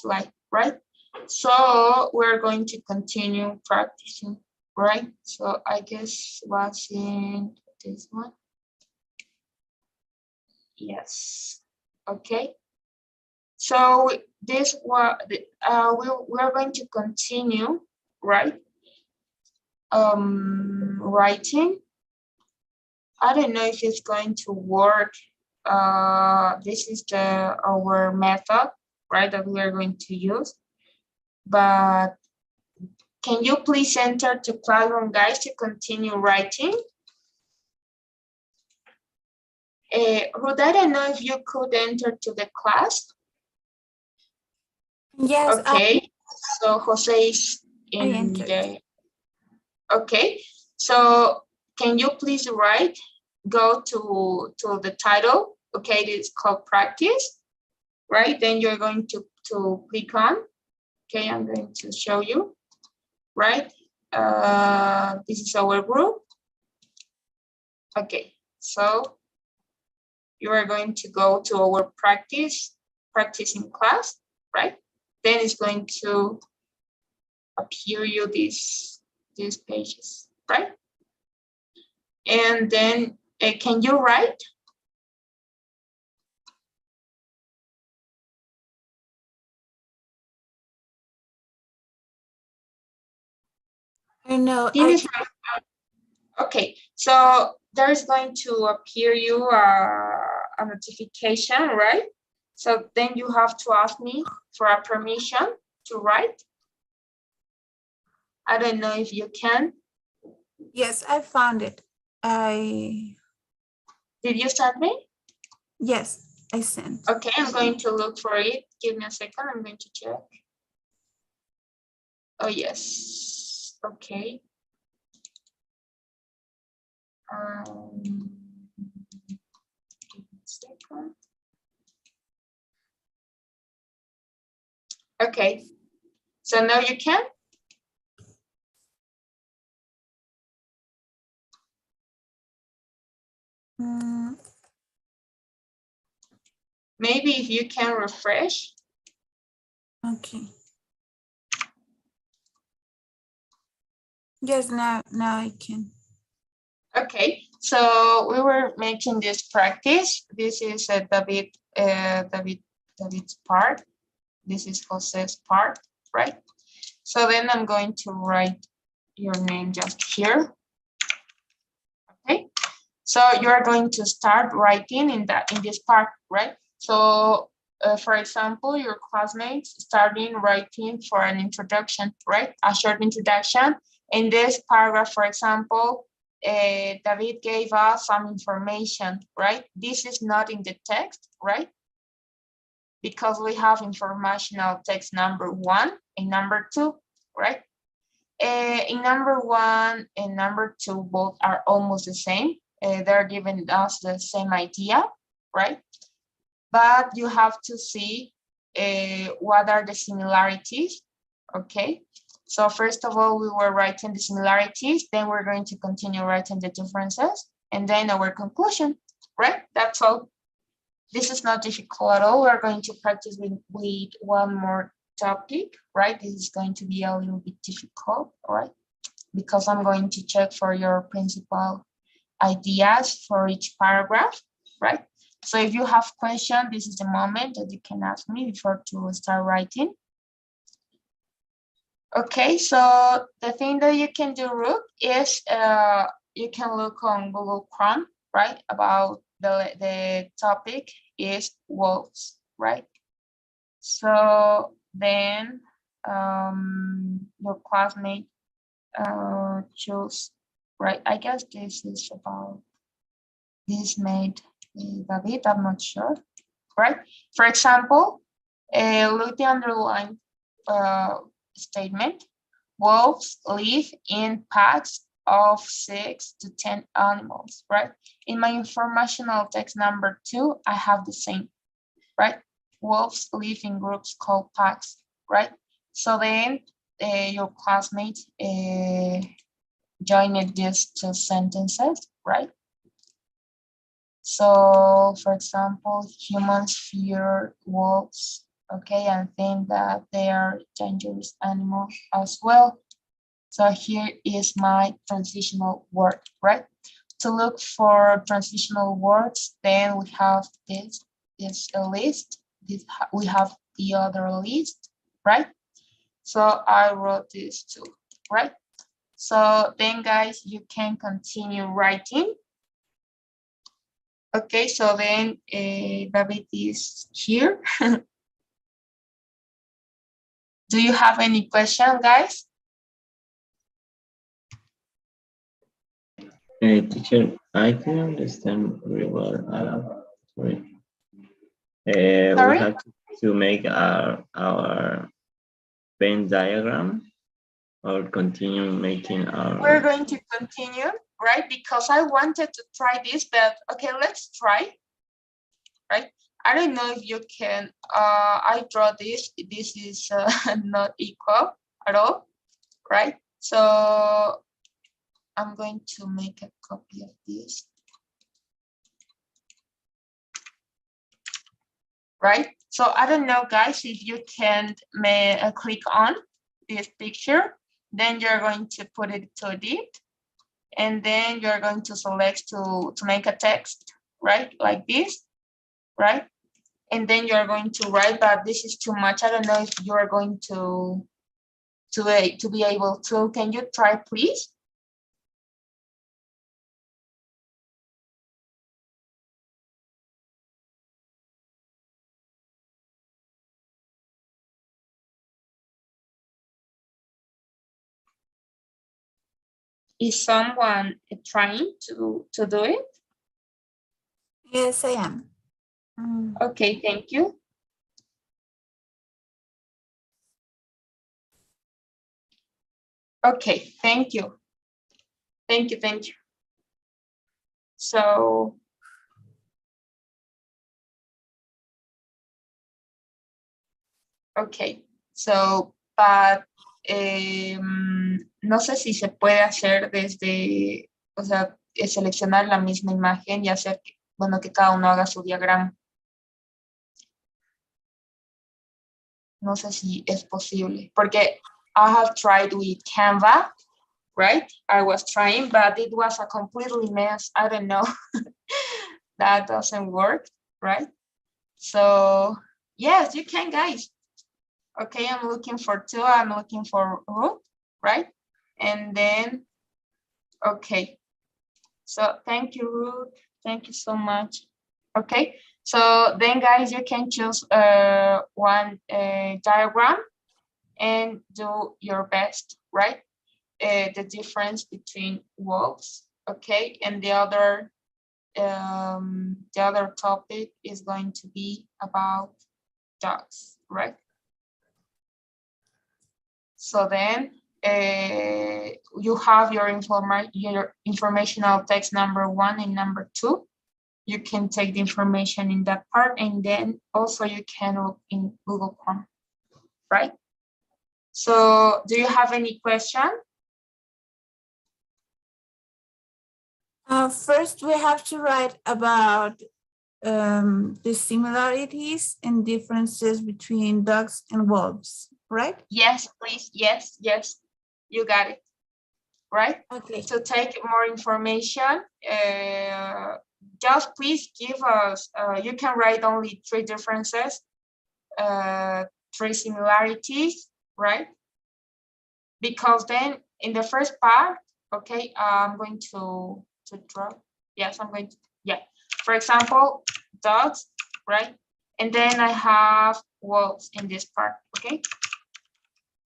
slide, right? So we're going to continue practicing, right? So I guess was in this one. Yes. Okay. So this one, we're going to continue, right? Writing. I don't know if it's going to work. This is our method, right, that we are going to use. But can you please enter to Classroom, guys, to continue writing? Ruth, I don't know if you could enter to the class. Yes. Okay, so Jose is in the. Okay, so can you please go to the title? Okay, it's called practice, right? Then you're going to click on. Okay, I'm going to show you, right? This is our group. Okay, so you are going to go to our practicing class, right? Then it's going to appear you these pages, right? And then can you write? No, okay, so there's going to appear you a notification, right? So then you have to ask me for a permission to write. I don't know if you can. Yes, I found it. Did you send me? Yes, I sent. Okay, I'm going to look for it. Give me a second, I'm going to check. Oh, yes, okay. Give me a second. Okay, so now you can? Maybe if you can refresh. Okay. Yes, now I can. Okay, so we were making this practice. This is David's part. This is Jose's part, right? So then I'm going to write your name just here. Okay, so you're going to start writing in this part, right? So for example, your classmates starting writing for an introduction, right? A short introduction. In this paragraph, for example, David gave us some information, right? This is not in the text, right? Because we have informational text number 1 and number 2, right? In number 1 and number 2, both are almost the same. They're giving us the same idea, right? But you have to see what are the similarities, okay? So first of all, we were writing the similarities, then we're going to continue writing the differences, and then our conclusion, right? That's all. This is not difficult at all. We're going to practice with one more topic, right? This is going to be a little bit difficult, all right? Because I'm going to check for your principal ideas for each paragraph, right? So if you have questions, this is the moment that you can ask me before to start writing. Okay, so the thing that you can do, Ruth, is you can look on Google Chrome, right? About the topic is wolves, right? So then your classmate choose, right? I guess this is about this made David, I'm not sure, right? For example, look the underlined statement. Wolves live in packs of 6 to 10 animals, right? In my informational text number 2, I have the same, right? Wolves live in groups called packs, right? So then your classmates joined these 2 sentences, right? So, for example, humans fear wolves, okay, and think that they are dangerous animals as well. So here is my transitional word, right? To look for transitional words, then we have this a list. We have the other list, right? So I wrote this too, right? So then, guys, you can continue writing. Okay, so then David is here. Do you have any question, guys? Teacher, I didn't understand very well. Sorry. We Sorry? have to make our Venn diagram or continue making We're our. going to continue, right? Because I wanted to try this, but okay, let's try, right? I don't know if you can, I draw this. This is not equal at all, right? So I'm going to make a copy of this. Right? So I don't know, guys, if you can click on this picture, then you're going to put it to edit, and then you're going to select to make a text, right? Like this, right? And then you're going to write, but this is too much. I don't know if you're going to be able to. Can you try, please? Is someone trying to do it? Yes, I am. Okay, thank you. Okay, thank you. Thank you. So, okay, so, but no sé si se puede hacer desde, o sea, seleccionar la misma imagen y hacer, bueno, que cada uno haga su diagrama. No sé si es posible, porque I have tried with Canva, right? I was trying, but it was a completely mess. I don't know. That doesn't work, right? So, yes, you can, guys. Okay, I'm looking for 2. I'm looking for Ruth, right? And then, okay. So thank you, Ruth. Thank you so much. Okay, So then guys, you can choose one diagram and do your best, right? The difference between wolves, okay? And the other topic is going to be about dogs, right? So then you have your informational text number 1 and number 2. You can take the information in that part, and then also you can look in Google Chrome, right? So do you have any question? First, we have to write about the similarities and differences between dogs and wolves, right? Yes, please. Yes, yes. You got it, right? Okay. To take more information, just please give us, you can write only 3 differences, 3 similarities, right? Because then in the first part, okay, I'm going to draw. Yes, I'm going to, yeah. For example, dogs, right? And then I have wolves in this part, okay?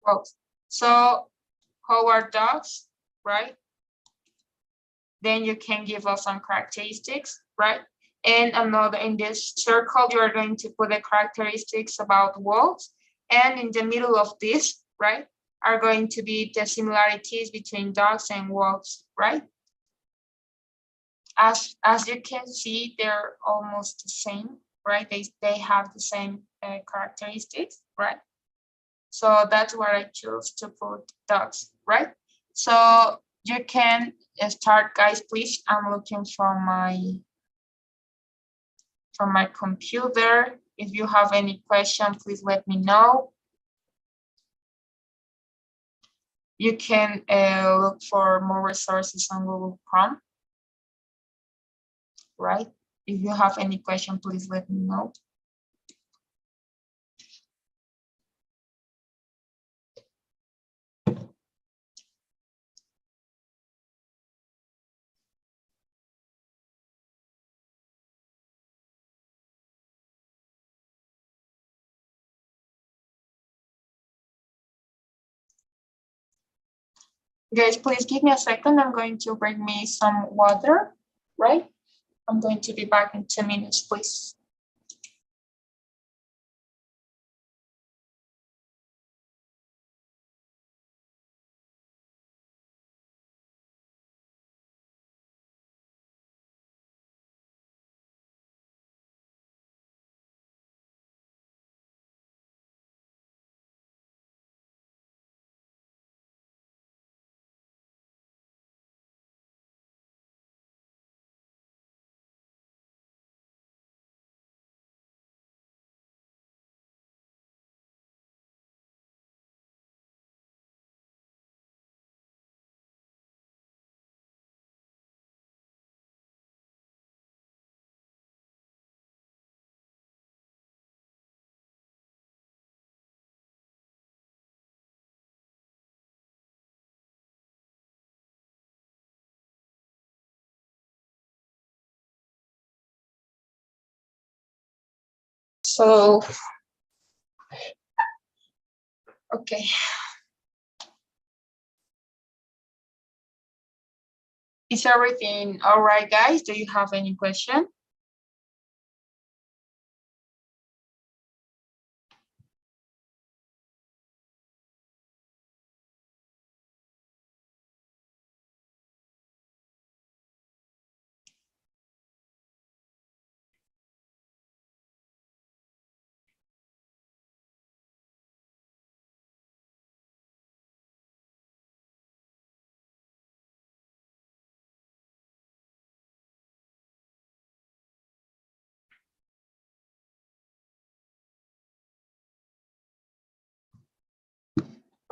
Wolves. So how are dogs, right? Then you can give us some characteristics, right? And another, in this circle, you are going to put the characteristics about wolves. And in the middle of this, right, are going to be the similarities between dogs and wolves, right? As you can see, they're almost the same, right? They have the same characteristics, right? So that's where I choose to put dogs, right? So you can start, guys, please. I'm looking from my computer. If you have any question, please let me know. You can look for more resources on Google Chrome, right? If you have any question, please let me know. Guys, please give me a second. I'm going to bring me some water, right? I'm going to be back in 2 minutes, please. So, okay. Is everything all right, guys? Do you have any question?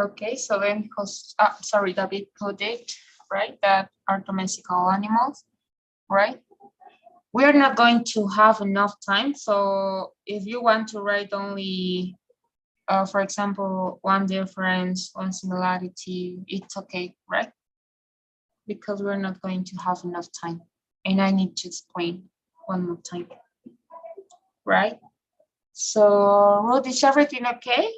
Okay, so then, sorry, David coded, right? That are domestical animals, right? We're not going to have enough time. So if you want to write only, for example, one difference, one similarity, it's okay, right? Because we're not going to have enough time. And I need to explain one more time. right? So Ruth, is everything okay?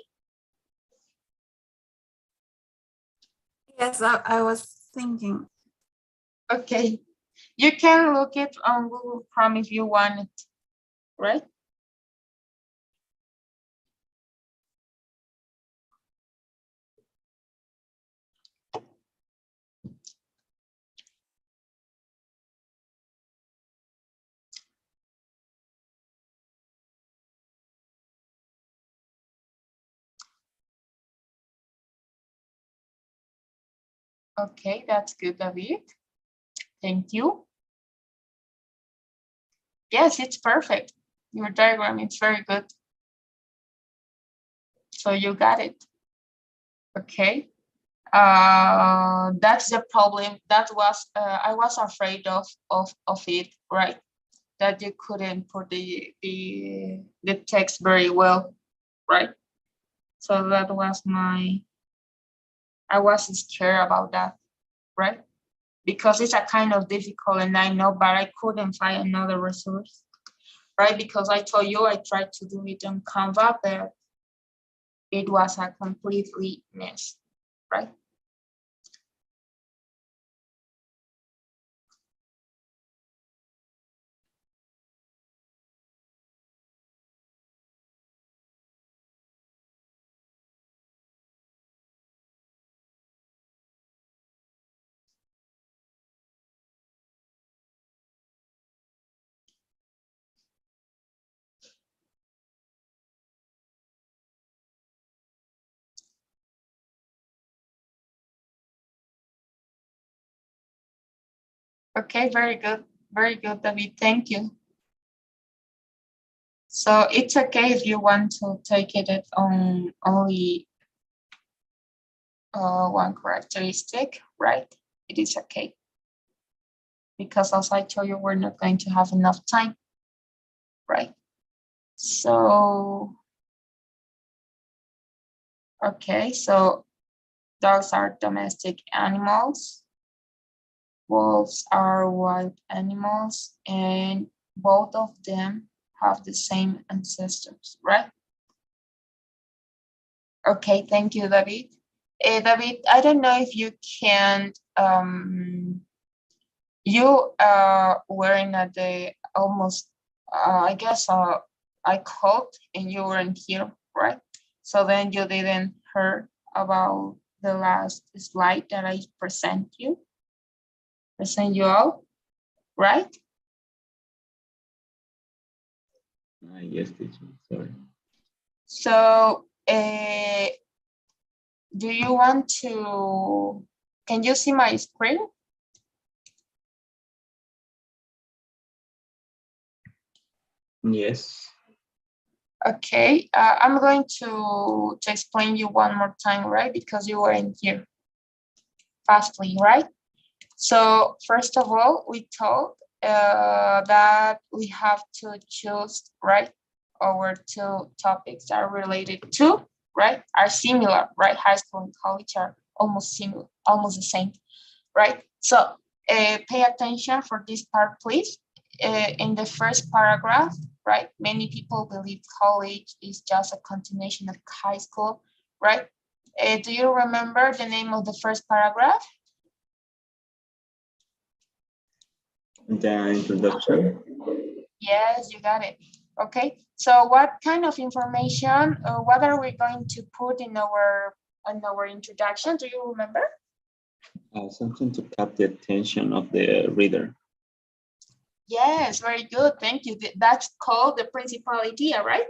Yes, I was thinking. Okay, you can look it on Google Chrome if you want it, right? Okay, that's good, David. Thank you. Yes, it's perfect. Your diagram is very good. So you got it. Okay. That's the problem. That was I was afraid of it, right? That you couldn't put the text very well, right? So that was I was scared about that, right? Because it's a kind of difficult and I know, but I couldn't find another resource, right? Because I told you I tried to do it on Canva, but it was a completely mess, right? Okay, very good, David. Thank you. So it's okay if you want to take it on only one characteristic, right? It is okay. Because as I told you, we're not going to have enough time, right? So, okay, so dogs are domestic animals. Wolves are wild animals, and both of them have the same ancestors, right? Okay, thank you, David. David, I don't know if you can, you wearing at the almost, I guess, I called and you weren't here, right? So then you didn't hear about the last slide that I present you all, right? Yes, teacher. Sorry. So, do you want to, can you see my screen? Yes. Okay, I'm going to explain you one more time, right? Because you weren't here fastly, right? So first of all, we told that we have to choose, right? Our two topics are related to, right? Are similar, right? High school and college are almost similar, almost the same, right? So pay attention for this part, please. In the first paragraph, right? Many people believe college is just a continuation of high school, right? Do you remember the name of the first paragraph? The introduction. Yes, you got it. Okay. So what kind of information, what are we going to put in our introduction? Do you remember? Something to capture the attention of the reader. Yes, very good. Thank you. That's called the principal idea, right?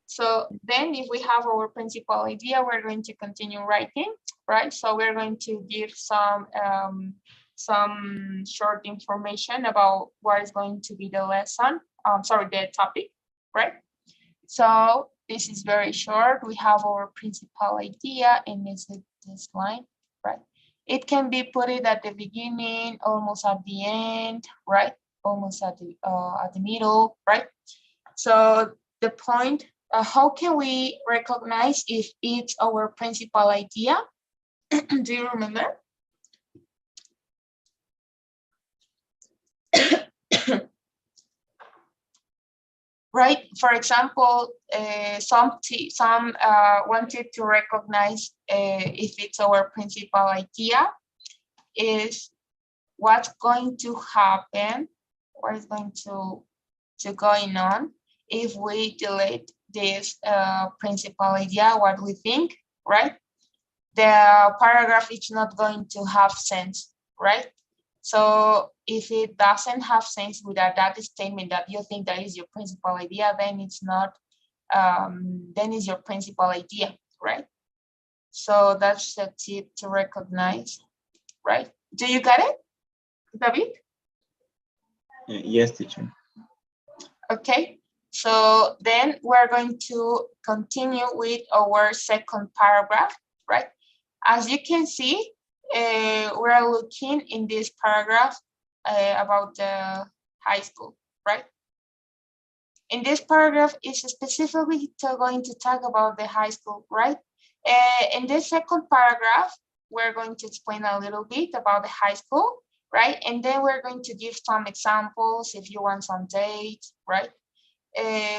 So then if we have our principal idea, we're going to continue writing, right? So we're going to give some short information about what is going to be the lesson, the topic, right? So this is very short. We have our principal idea and this is this line, right? It can be put it at the beginning, almost at the end, right? Almost at the middle, right? So the point, how can we recognize if it's our principal idea? Do you remember? right? For example, wanted to recognize if it's our principal idea is what's going to happen, what is going to going on if we delete this principal idea, what we think, right? The paragraph is not going to have sense, right? So if it doesn't have sense with that statement that you think that is your principal idea, then it's not, then is your principal idea, right? So that's the tip to recognize, right? Do you get it, David? Yes, teacher. Okay, so then we're going to continue with our second paragraph, right? As you can see, we're looking in this paragraph about the high school, right? In this paragraph, it's specifically going to talk about the high school, right? In this second paragraph, we're going to explain a little bit about the high school, right? And then we're going to give some examples if you want some dates, right?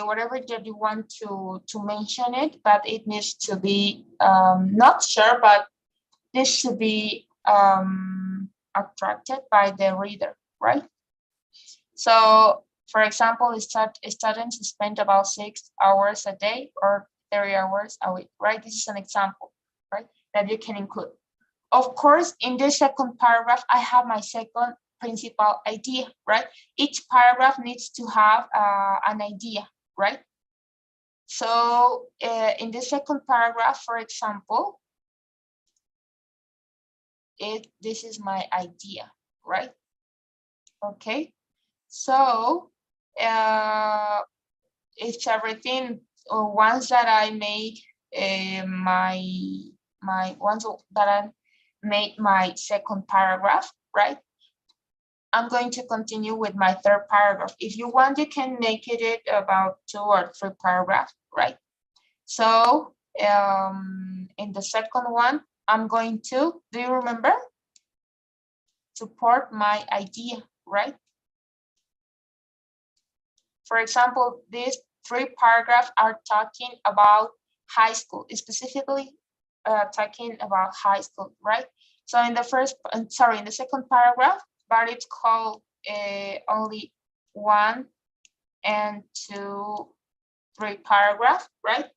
Whatever that you want to mention it, but it needs to be not sure, but this should be attracted by the reader, right? So, for example, students spend about 6 hours a day or 30 hours a week, right? This is an example, right, that you can include. Of course, in this second paragraph, I have my second principal idea, right? Each paragraph needs to have an idea, right? So in the second paragraph, for example, this is my idea, right? Okay, so it's everything. Once that I made once that I made my second paragraph, right? I'm going to continue with my third paragraph. If you want, you can make it about 2 or 3 paragraphs, right? So in the second one, I'm going to, do you remember? Support my idea, right? For example, these 3 paragraphs are talking about high school, specifically talking about high school, right? So in the in the second paragraph, but it's called only 1 and 2, 3 paragraph, right?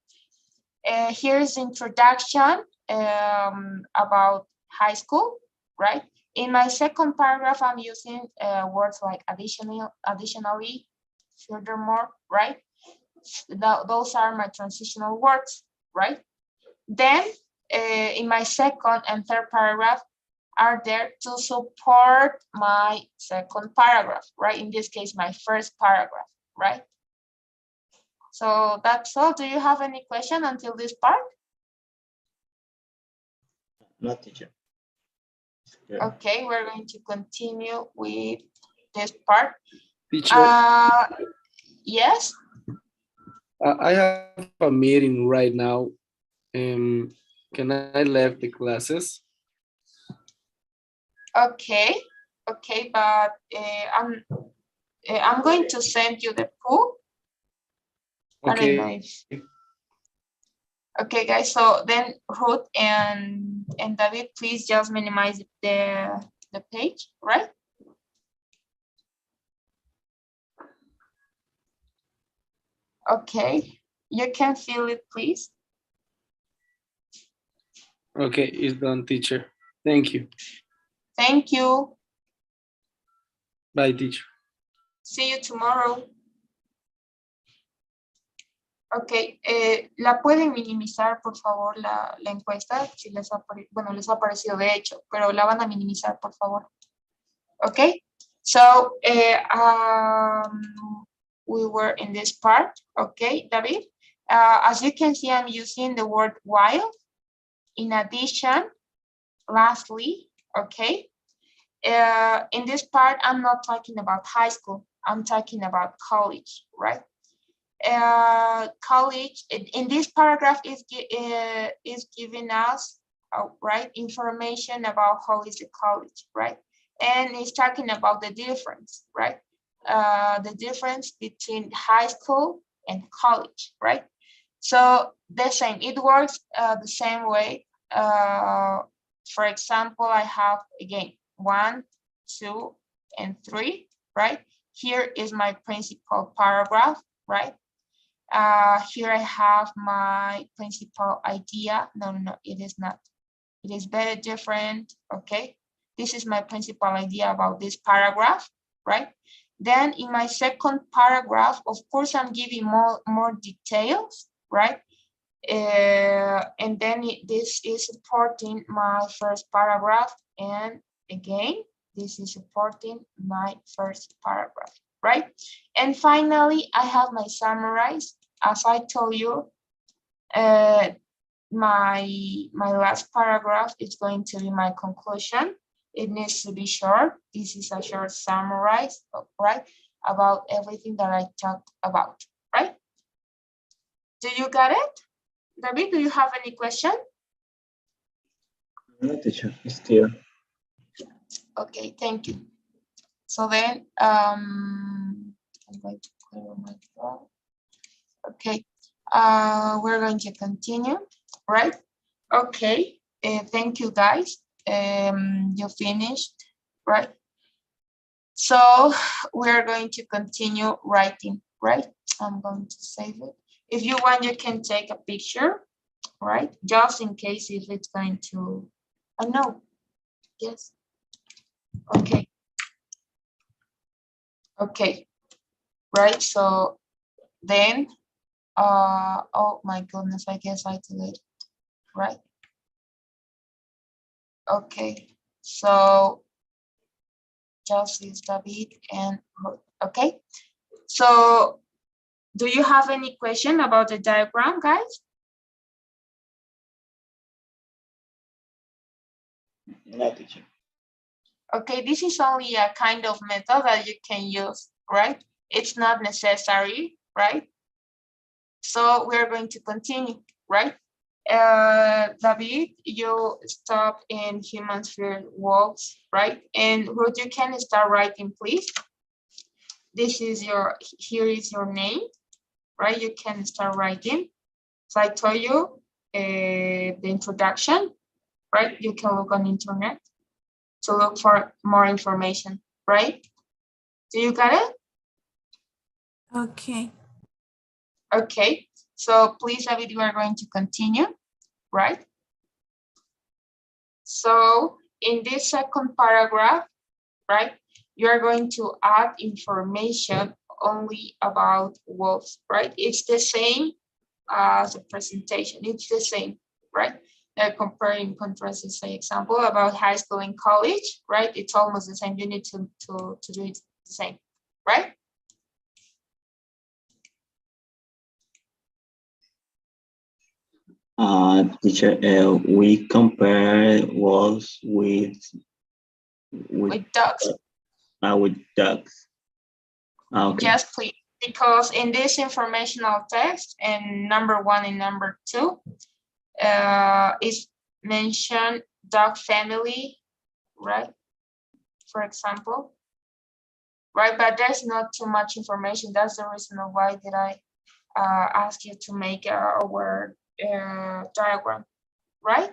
Here's the introduction about high school, right? In my second paragraph, I'm using words like additionally, furthermore, right? Those are my transitional words, right? Then in my second and third paragraph are there to support my second paragraph, right? In this case, my first paragraph, right? So that's all. Do you have any question until this part? No, teacher. Okay, we're going to continue with this part. Teacher, Yes. I have a meeting right now. Can I leave the classes? Okay. Okay, but I'm going to send you the proof. I don't know Okay. if. Okay, guys. So then Ruth and David, please just minimize the page, right? Okay, you can fill it, please. Okay, it's done, teacher. Thank you. Thank you. Bye, teacher. See you tomorrow. Ok, ¿la pueden minimizar, por favor, la encuesta? Si les ha, bueno, les ha aparecido de hecho, pero la van a minimizar, por favor. Ok, so we were in this part. Okay, David. As you can see, I'm using the word while. In addition, lastly, okay. In this part, I'm not talking about high school. I'm talking about college, right? College in this paragraph is giving us right information about how is the college, right? And it's talking about the difference, right? The difference between high school and college, right? So the same, it works the same way. For example, I have again 1, 2, and 3, right? Here is my principal paragraph, right? Here I have my principal idea. No, it is not. It is very different, okay? This is my principal idea about this paragraph, right? Then in my second paragraph, of course, I'm giving more details, right? And then this is supporting my first paragraph. And again, this is supporting my first paragraph, right? And finally, I have my summarize. As I told you, my last paragraph is going to be my conclusion. It needs to be short. This is a short summarize, right? About everything that I talked about, right? Do you get it? David, do you have any question? No, teacher, it's clear. Okay, thank you. So then, I'm going to clear my throat. Okay, we're going to continue, right? Okay, thank you guys. You finished, right? So we're going to continue writing, right? I'm going to save it. If you want, you can take a picture, right? Just in case if it's going to, no, yes. Okay. Okay, right, so then, oh my goodness, I guess I deleted, right? Okay, so Justice, David, and Ruth, okay? So do you have any question about the diagram, guys? No, teacher. Okay, this is only a kind of method that you can use, right? It's not necessary, right? So we're going to continue, right? David, you stop in human sphere walks, right? And Ruth, you can start writing, please. This is here is your name, right? You can start writing. So I told you the introduction, right? You can look on internet to look for more information, right? Do you got it? Okay. Okay, so please, David, we are going to continue, right? So in this second paragraph, right, you are going to add information only about wolves, right? It's the same as the presentation. It's the same, right? Comparing contrast is an example about high school and college, right? It's almost the same. You need to do it the same, right? Teacher, we compare walls With dogs. with ducks. Okay. Yes, please. Because in this informational text, and number 1 and number 2, is mentioned dog family, right? For example, right? But there's not too much information. That's the reason why did I ask you to make our diagram, right?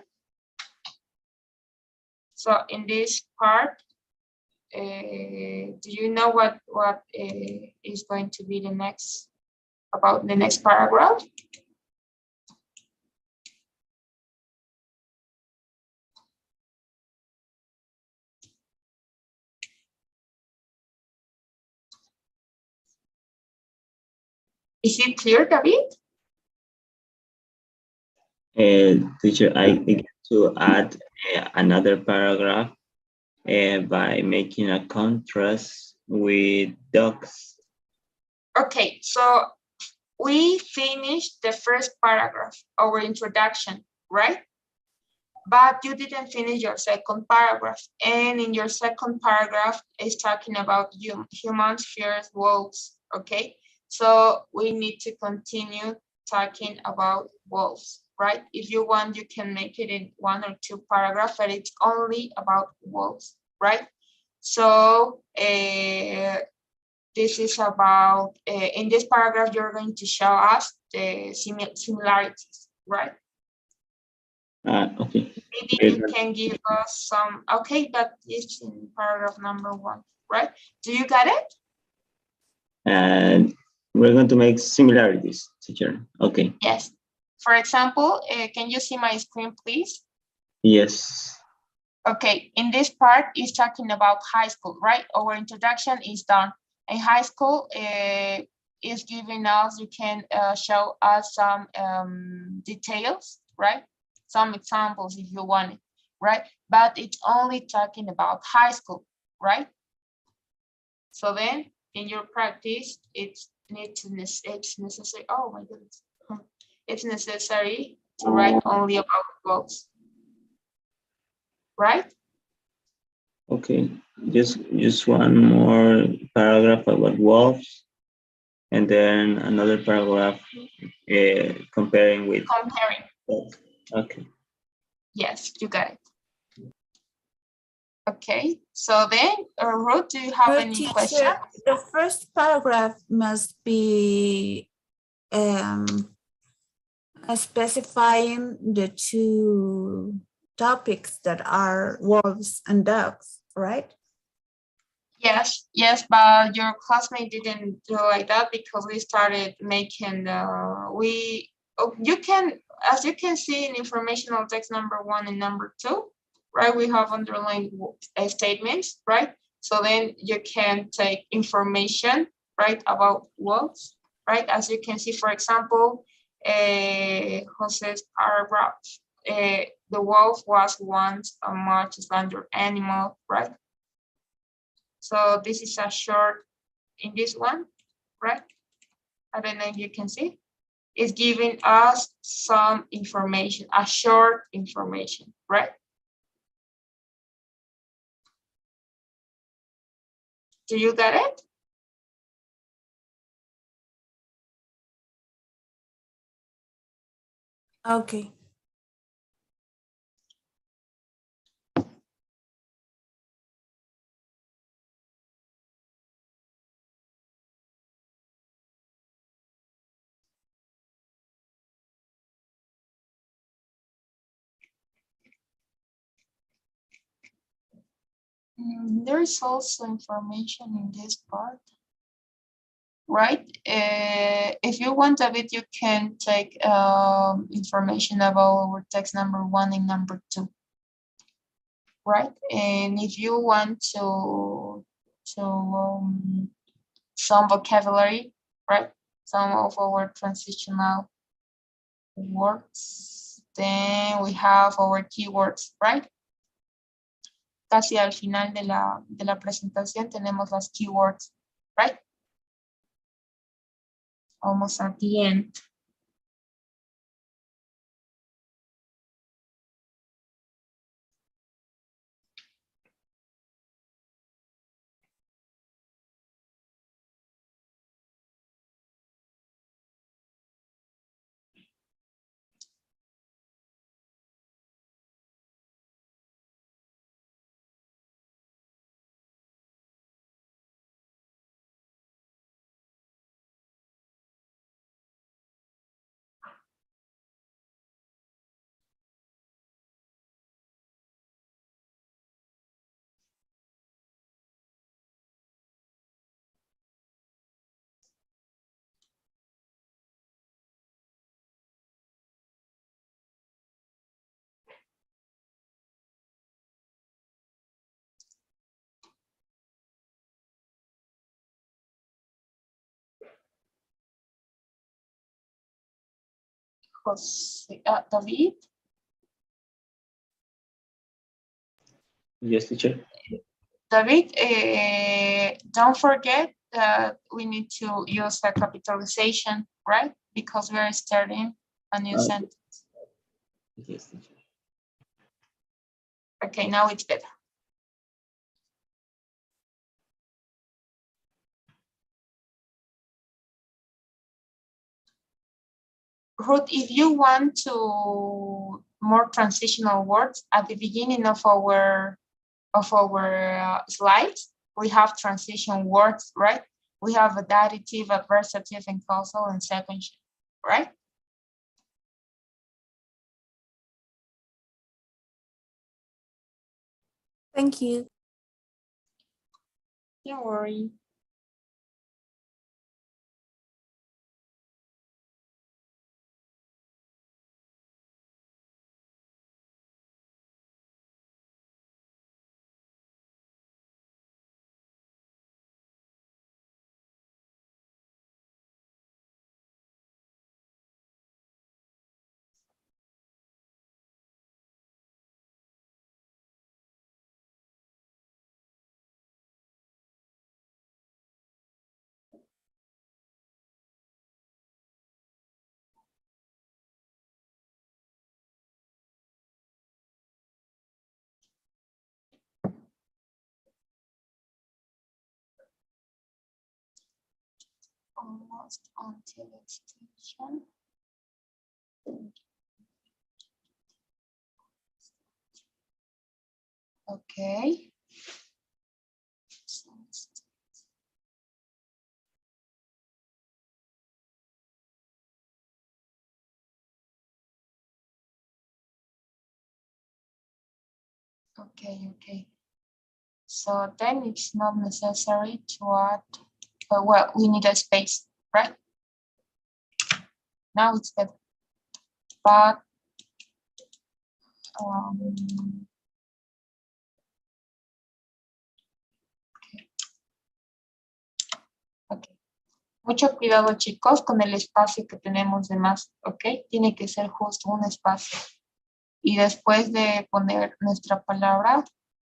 So in this part, do you know what is going to be the next, about the next paragraph? Is it clear, David? Teacher, I need to add another paragraph by making a contrast with dogs. Okay, so we finished the first paragraph, our introduction, right? But you didn't finish your second paragraph. And in your second paragraph, it's talking about humans, fears, wolves, okay? So we need to continue talking about wolves, right? If you want, you can make it in 1 or 2 paragraphs, but it's only about wolves, right? So this is about, in this paragraph, you're going to show us the similarities, right? Okay. Maybe you can give us some, okay, but it's in paragraph number 1, right? Do you got it? And we're going to make similarities, teacher. Okay. Yes. For example, can you see my screen, please? Yes. Okay, in this part is talking about high school, right? Our introduction is done. In high school is giving us, you can show us some details, right? Some examples if you want it, right? But it's only talking about high school, right? So then in your practice, it's necessary, oh my goodness. It's necessary to write only about books, right? Okay. Just one more paragraph about wolves, and then another paragraph comparing with. Comparing. Okay. Yes, you got it. Okay, so then, Ruth, do you have any Teacher, questions? the first paragraph must be specifying the two topics that are wolves and dogs, right? Yes, but your classmate didn't do like that because we started making you can, as you can see in informational text number 1 and number 2, right? We have underlined statements, right? So then you can take information, right, about wolves, right? As you can see, for example, Jose's paragraph, the wolf was once a much slender animal, right? So this is a short in this one, right? I don't know if you can see. It's giving us some information, a short information, right? Do you get it? Okay. There's also information in this part, right? If you want a bit, you can take information about our text number 1 and number 2, right? And if you want to some vocabulary, right? Some of our transitional words, then we have our keywords, right? Casi al final de la presentación tenemos las keywords, right? Almost at the end. David, Yes, teacher. David, don't forget that we need to use the capitalization, right? Because we're starting a new sentence. Yes, teacher. Okay, now it's better. Ruth, if you want to more transitional words at the beginning of our slides, we have transition words, right? We have a dative, adversative, and causal and second shift, right? Thank you. Don't worry. Almost until extinction. Okay. Okay. So then it's not necessary to add, well, we need a space, right? Now it's better. But okay. Mucho cuidado, chicos, con el espacio que tenemos de más, ¿ok? Tiene que ser justo un espacio. Y después de poner nuestra palabra,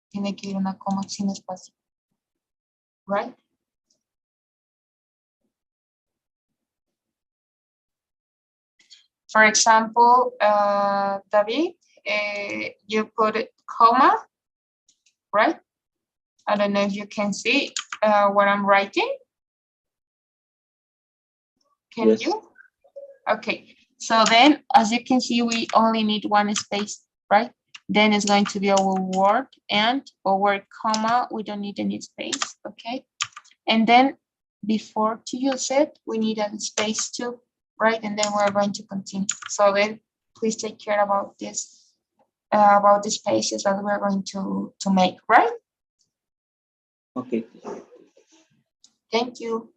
tiene que ir una coma sin espacio. Right? For example, David, you put comma, right? I don't know if you can see what I'm writing. Can Yes. you? Okay, so then as you can see, we only need one space, right? Then it's going to be our word and our comma. We don't need any space, okay? And then before to use it, we need a space too, right? And then we're going to continue. So then please take care about this, about the spaces that we're going to make, right? Okay. Thank you.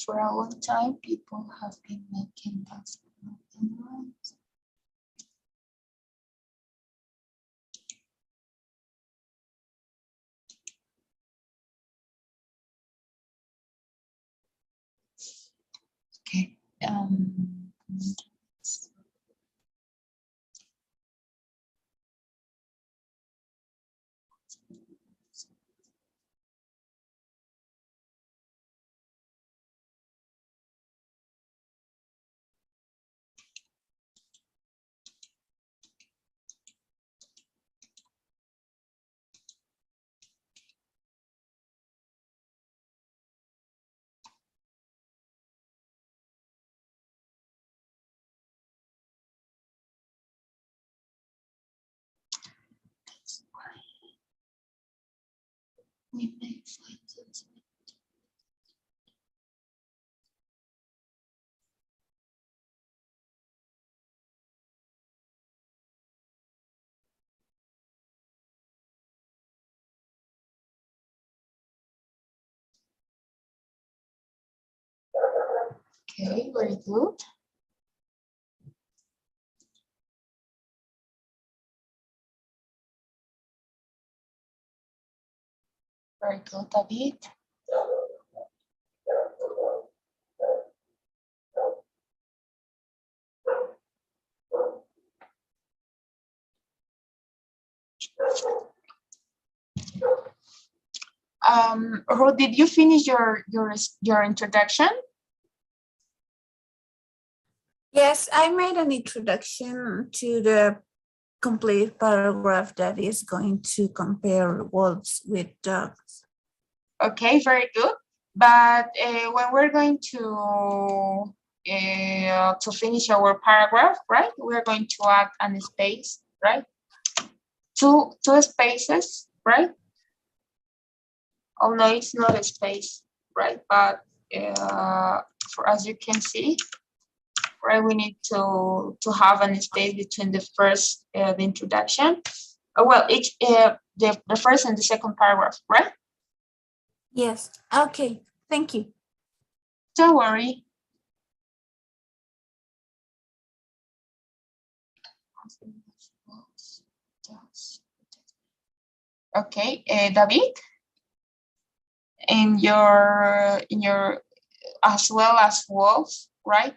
For a long time, people have been making that. Okay. We may find it. Okay, very good. Very good, David. Ruth, did you finish your introduction? Yes, I made an introduction to the complete paragraph that is going to compare wolves with dogs. Okay, very good. But when we're going to finish our paragraph, right? We're going to add an space, right? Two spaces, right? Oh no, it's not a space, right? But for as you can see, right, we need to have a space between the first the introduction. Well, each the first and the second paragraph, right? Yes. Okay. Thank you. Don't worry. Okay, David, in your as well as walls, right?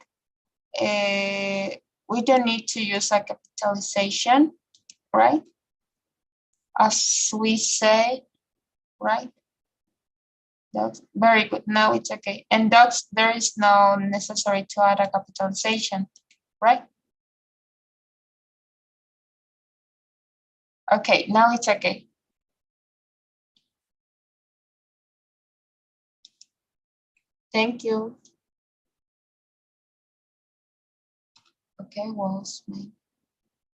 We don't need to use a capitalization, right? As we say, right? That's very good. Now it's okay. And dogs, there is no necessary to add a capitalization, right? Okay, now it's okay. Thank you. Okay, walls may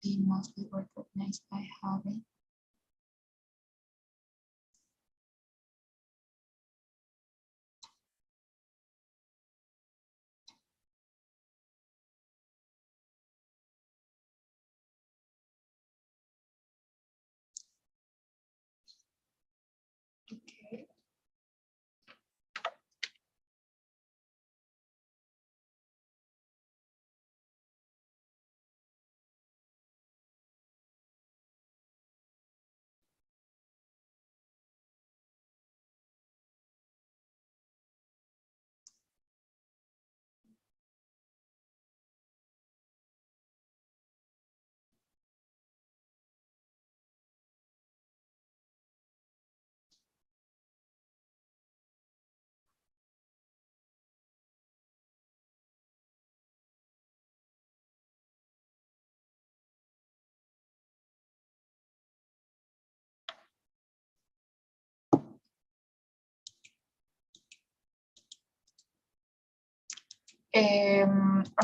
be mostly recognized by having okay.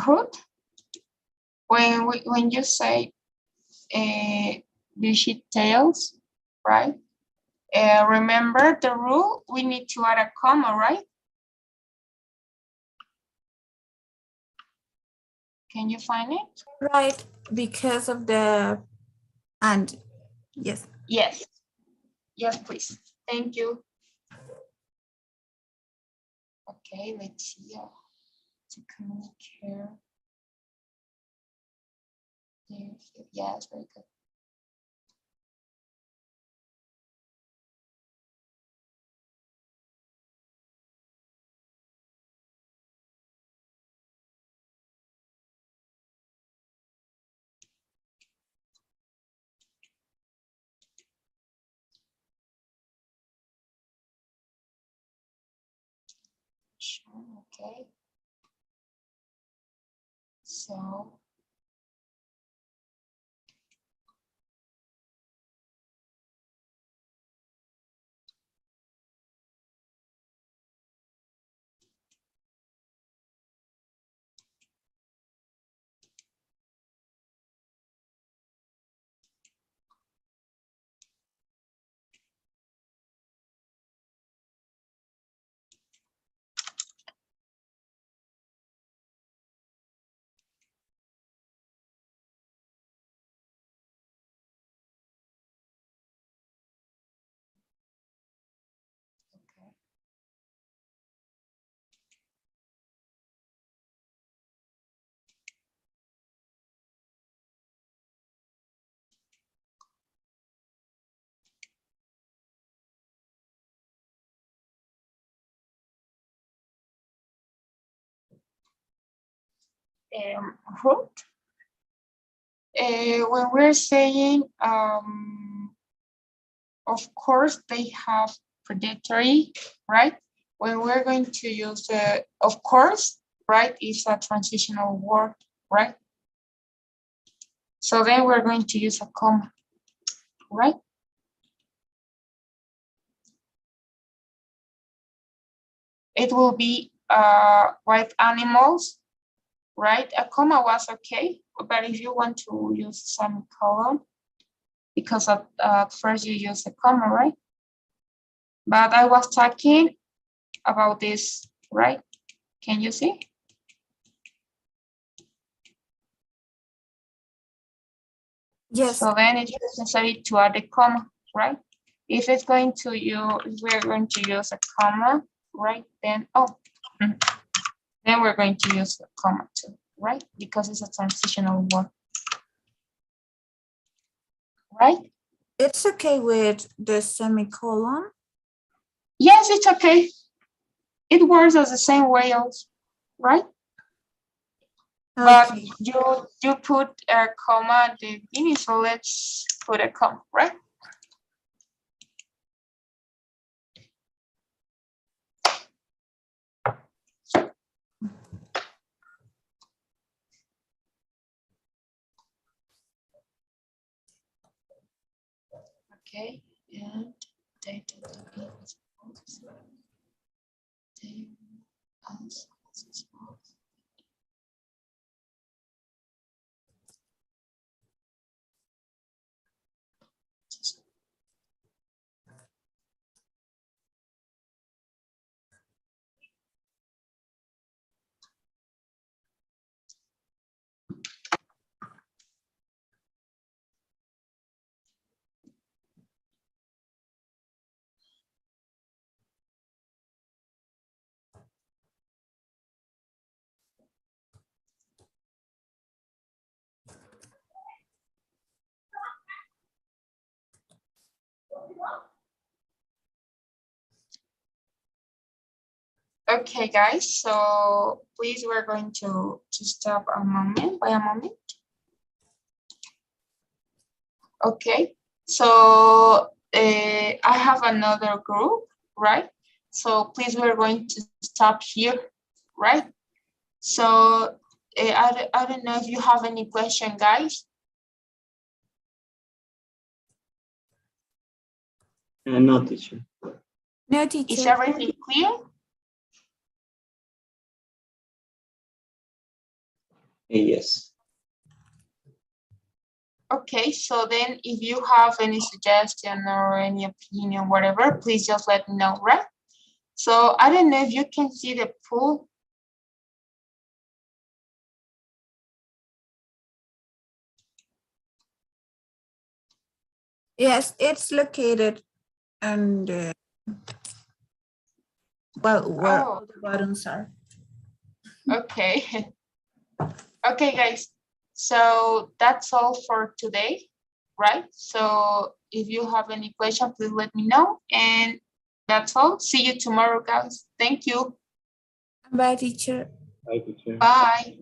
Ruth, when you say bushy tails, right? Remember the rule, we need to add a comma, right? Can you find it? Right. Because of the and. Yes. Yes. Yes, please. Thank you. Okay, let's see. To communicate. Yes, very good. Sure, okay. So okay. Ruth, when we're saying of course they have predatory, right? When we're going to use of course, right, is a transitional word, right? So then we're going to use a comma, right? it will be white animals, right? A comma was okay, but if you want to use semicolon, because at first you use a comma, right? But I was talking about this, right? Can you see? Yes. So then it's necessary to add a comma, right? If it's going to if we're going to use a comma, right? Then then we're going to use a comma too, right? Because it's a transitional word, right? It's okay with the semicolon. Yes, it's okay. It works as the same way also, right? But Okay. you put a comma at the beginning, so let's put a comma, right? Okay, and data Okay, guys, so please, we're going to stop a moment, by a moment. Okay, so I have another group, right? So please, we're going to stop here, right? So I don't know if you have any question, guys. No, teacher. No, Is teacher. everything clear? Yes. Okay, so then if you have any suggestion or any opinion, whatever, please just let me know, right? So I don't know if you can see the pool. Yes, it's located and well, where all the buttons are. Okay. Okay, guys. So that's all for today, right? So if you have any question, please let me know. And that's all. See you tomorrow, guys. Thank you. Bye, teacher. Bye, teacher. Bye.